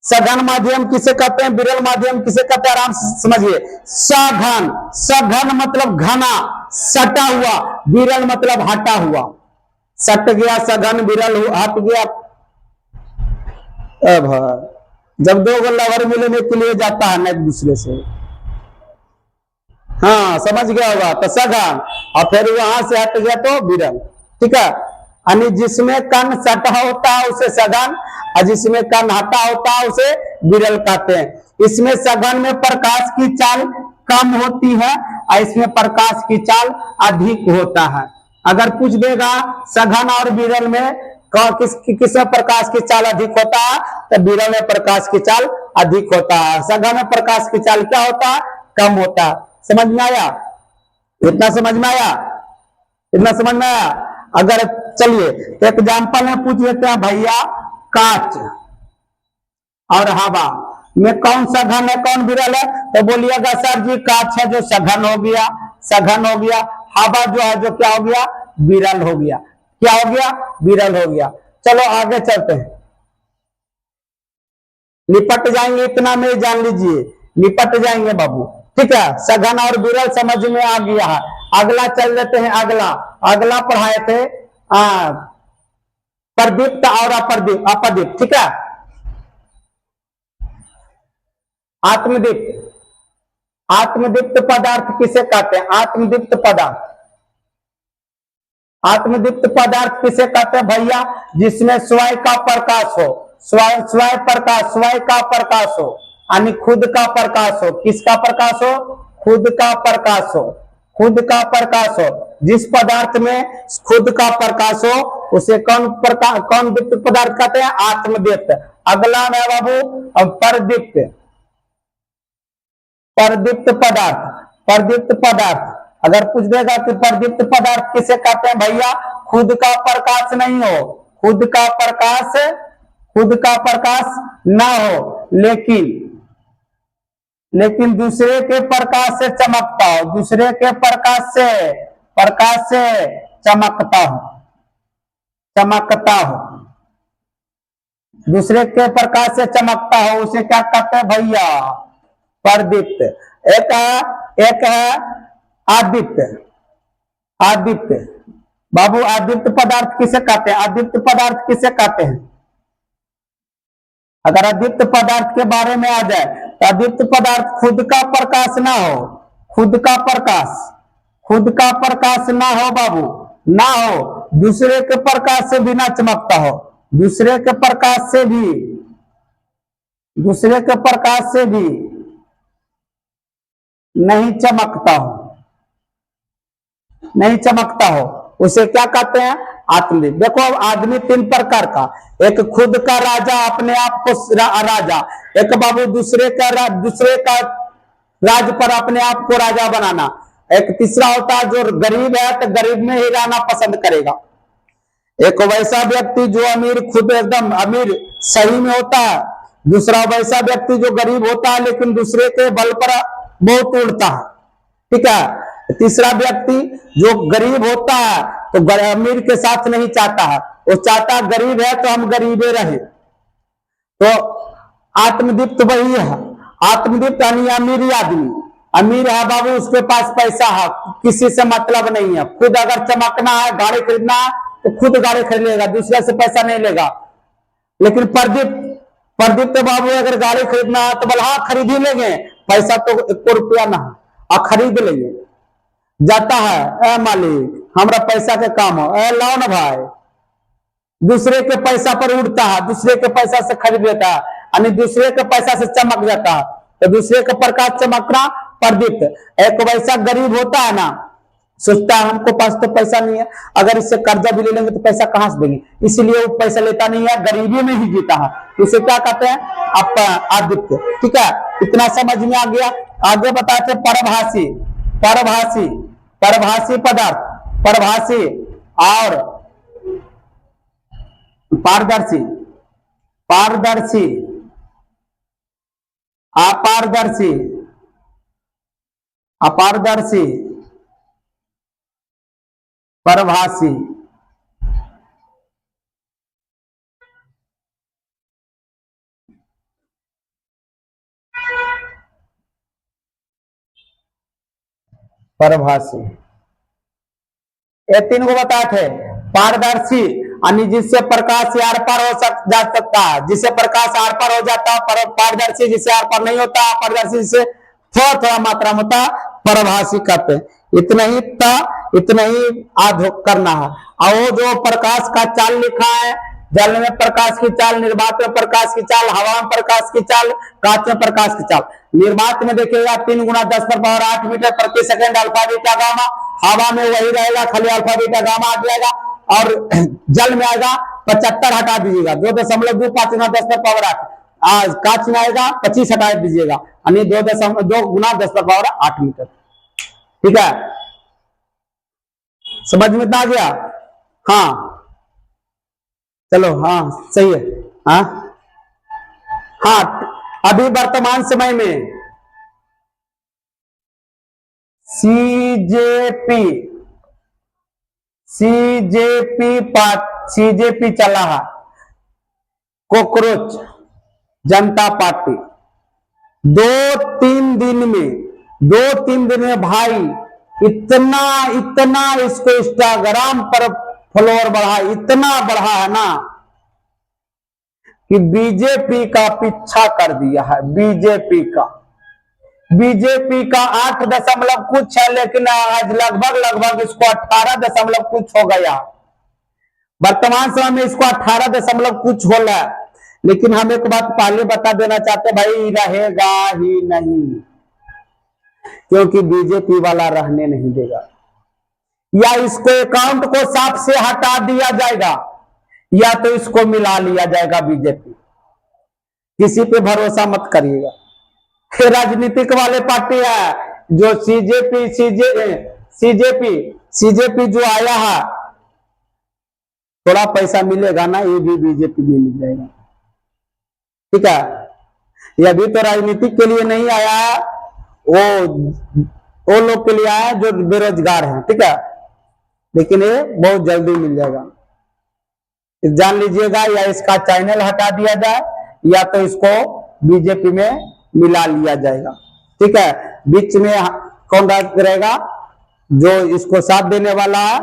सघन माध्यम किसे कहते हैं? विरल माध्यम किसे कहते हैं? आराम से समझिए। सघन, सघन मतलब घना, सटा हुआ, विरल मतलब हटा हुआ। सट गया सघन, विरल हट गया। अब जब 2 लवर मिलने के लिए जाता है ना एक दूसरे से, हाँ समझ गया होगा, तो सघन, और फिर वहां से हट गया तो विरल। ठीक है, यानी जिसमें कण सटा होता है उसे सघन, और जिसमें कण हटा होता है उसे विरल कहते हैं। इसमें सघन में प्रकाश की चाल कम होती है और इसमें प्रकाश की चाल अधिक होता है। अगर पूछ देगा सघन और विरल में किसमें प्रकाश की चाल अधिक होता है, तो विरल में प्रकाश की चाल अधिक होता है। सघन में प्रकाश की चाल क्या होता है? कम होता है। समझ में आया? इतना समझ में आया? इतना समझ में आया? अगर चलिए एग्जाम्पल में पूछ लेते हैं भैया, कांच और हवा में कौन सघन है कौन विरल है? तो बोलिएगा सर जी कांच है जो सघन हो गया, सघन हो गया। हवा जो है जो क्या हो गया? विरल हो गया। क्या हो गया? विरल हो गया। चलो आगे चलते हैं, निपट जाएंगे, इतना में जान लीजिए, निपट जाएंगे बाबू। ठीक है, सघन और विरल समझ में आ गया है। अगला चल लेते हैं। अगला पढ़ाए थे प्रदीप्त और अपदीप्त। ठीक है, आत्मदीप्त, आत्मदीप्त पदार्थ किसे कहते हैं? आत्मदीप्त पदार्थ, आत्मदीप्त पदार्थ किसे कहते हैं भैया? जिसमें स्वयं का प्रकाश हो, स्वयं प्रकाश, स्वयं का प्रकाश हो, यानी खुद का प्रकाश हो। किसका प्रकाश हो? खुद का प्रकाश हो, खुद का प्रकाश हो। जिस पदार्थ में खुद का प्रकाश हो उसे कौन दीप्त पदार्थ कहते हैं? आत्मदीप्त। अगला है बाबू परदीप्त, परदीप्त पदार्थ, परदीप्त पदार्थ। अगर पूछ देगा कि परदीप्त पदार्थ किसे कहते हैं भैया? खुद का प्रकाश नहीं हो, खुद का प्रकाश ना हो, लेकिन दूसरे के प्रकाश से चमकता हो, दूसरे के प्रकाश से चमकता हो, दूसरे के प्रकाश से चमकता हो, उसे क्या कहते हैं भैया? परदीप्त। एक है आदीप्त, आदीप्त। बाबू आदीप्त पदार्थ किसे कहते हैं? आदीप्त पदार्थ किसे कहते हैं? अगर अदीप्त पदार्थ के बारे में आ जाए तो अदीप्त पदार्थ खुद का प्रकाश ना हो, खुद का प्रकाश ना हो बाबू, ना हो, दूसरे के प्रकाश से भी ना चमकता हो, दूसरे के प्रकाश से भी नहीं चमकता हो, उसे क्या कहते हैं? आत्मदीप्त। देखो अब आदमी 3 प्रकार का, एक खुद का राजा, अपने आप को राजा, एक बाबू दूसरे का राज पर अपने आप को राजा बनाना, एक तीसरा होता है जो गरीब है तो गरीब में ही रहना पसंद करेगा, एक वैसा व्यक्ति जो अमीर, खुद एकदम अमीर सही में होता है, दूसरा वैसा व्यक्ति जो गरीब होता है लेकिन दूसरे के बल पर बहुत उड़ता है। ठीक है, तीसरा व्यक्ति जो गरीब होता है तो अमीर के साथ नहीं चाहता है, वो चाहता गरीब है तो हम गरीबे रहे। तो आत्मदीप्त वही है, आत्मदीप्त यानी अमीर आदमी, अमीर है बाबू, उसके पास पैसा है, किसी से मतलब नहीं है, खुद अगर चमकना है, गाड़ी खरीदना है तो खुद गाड़ी खरीद लेगा, दूसरे से पैसा नहीं लेगा। लेकिन प्रदीप प्रदीप तो बाबू अगर गाड़ी खरीदना है तो बोला हाँ खरीद ही लेंगे, पैसा तो 1 रुपया ना और खरीद लेंगे। जाता है, ए मालिक हमारा पैसा के काम हो, ए लाओ ना भाई, दूसरे के पैसा पर उड़ता है, दूसरे के पैसा से खरीद लेता है, यानी दूसरे के पैसा से चमक जाता है। तो दूसरे के प्रकाश चमकना प्रदीप्त। एक वैसा गरीब होता है ना, सोचता है हमको पास तो पैसा नहीं है, अगर इससे कर्जा भी ले लेंगे तो पैसा कहां से देंगे, इसलिए वो पैसा लेता नहीं है, गरीबी में ही जीता है। इसे क्या कहते हैं? आदित्य। ठीक है, इतना समझ में आ गया। आगे बताते परभाषी। परभाषी, परभाषी पदार्थ, परभाषी और पारदर्शी, पारदर्शी, अपारदर्शी, अपारदर्शी, परभाषी। परभाषी ये 3 को बताते थे। पारदर्शी यानी जिससे प्रकाश से आर पार हो जा सकता है, जिससे प्रकाश आर पार हो जाता है। पारदर्शी जिससे आर पार नहीं होता, पारदर्शी जिससे थोड़ा थोड़ा मात्रा में होता, परभाषी कहते हैं। इतना ही था, इतना ही आज करना है। और वो जो प्रकाश का चाल लिखा है, जल में प्रकाश की चाल, निर्वात में प्रकाश की चाल, हवा में प्रकाश की चाल, कांच में प्रकाश की चाल। निर्वात में देखिएगा 3 × 10⁸ मीटर प्रति सेकंड अल्फा बीटा गामा, हवा में वही रहेगा, खाली अल्फा बीटा गामा आ जाएगा। और जल में आएगा 75 हटा दीजिएगा, 2.25 × 10⁸ कांच में आएगा 25 हटा दीजिएगा, यानी 2 × 10⁸ मीटर। ठीक है, समझ में आ गया? हाँ चलो, हाँ सही है। हाँ हाँ, अभी वर्तमान समय में सीजेपी, सीजेपी चला है, कॉकरोच जनता पार्टी। 2-3 दिन में भाई इतना इतना इसको इंस्टाग्राम पर फॉलोअर बढ़ा, इतना बढ़ा है ना कि बीजेपी का पीछा कर दिया है। बीजेपी का 8 दशमलव कुछ है, लेकिन आज लगभग इसको 18 दशमलव कुछ हो गया। वर्तमान समय में इसको 18 दशमलव कुछ हो रहा है। लेकिन हम एक बात पहले बता देना चाहते भाई, रहेगा ही नहीं, क्योंकि बीजेपी वाला रहने नहीं देगा। या इसको अकाउंट को साफ से हटा दिया जाएगा, या तो इसको मिला लिया जाएगा बीजेपी। किसी पे भरोसा मत करिएगा। राजनीतिक वाले पार्टी है जो सीजेपी जो आया है, थोड़ा पैसा मिलेगा ना, ये भी बीजेपी में मिल जाएगा। ठीक है, ये अभी तो राजनीतिक के लिए नहीं आया, वो लोग के लिए आया जो बेरोजगार हैं। ठीक है, लेकिन ये बहुत जल्दी मिल जाएगा, जान लीजिएगा। या इसका चैनल हटा दिया जाए, या तो इसको बीजेपी में मिला लिया जाएगा। ठीक है, बीच में कौन रहेगा? जो इसको साथ देने वाला है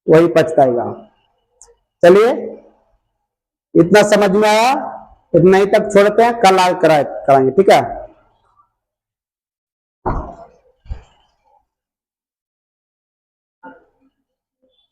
वही पछताएगा। चलिए, इतना समझ में आया, इतना ही तक छोड़ते हैं, कल आगे कराएंगे। ठीक है।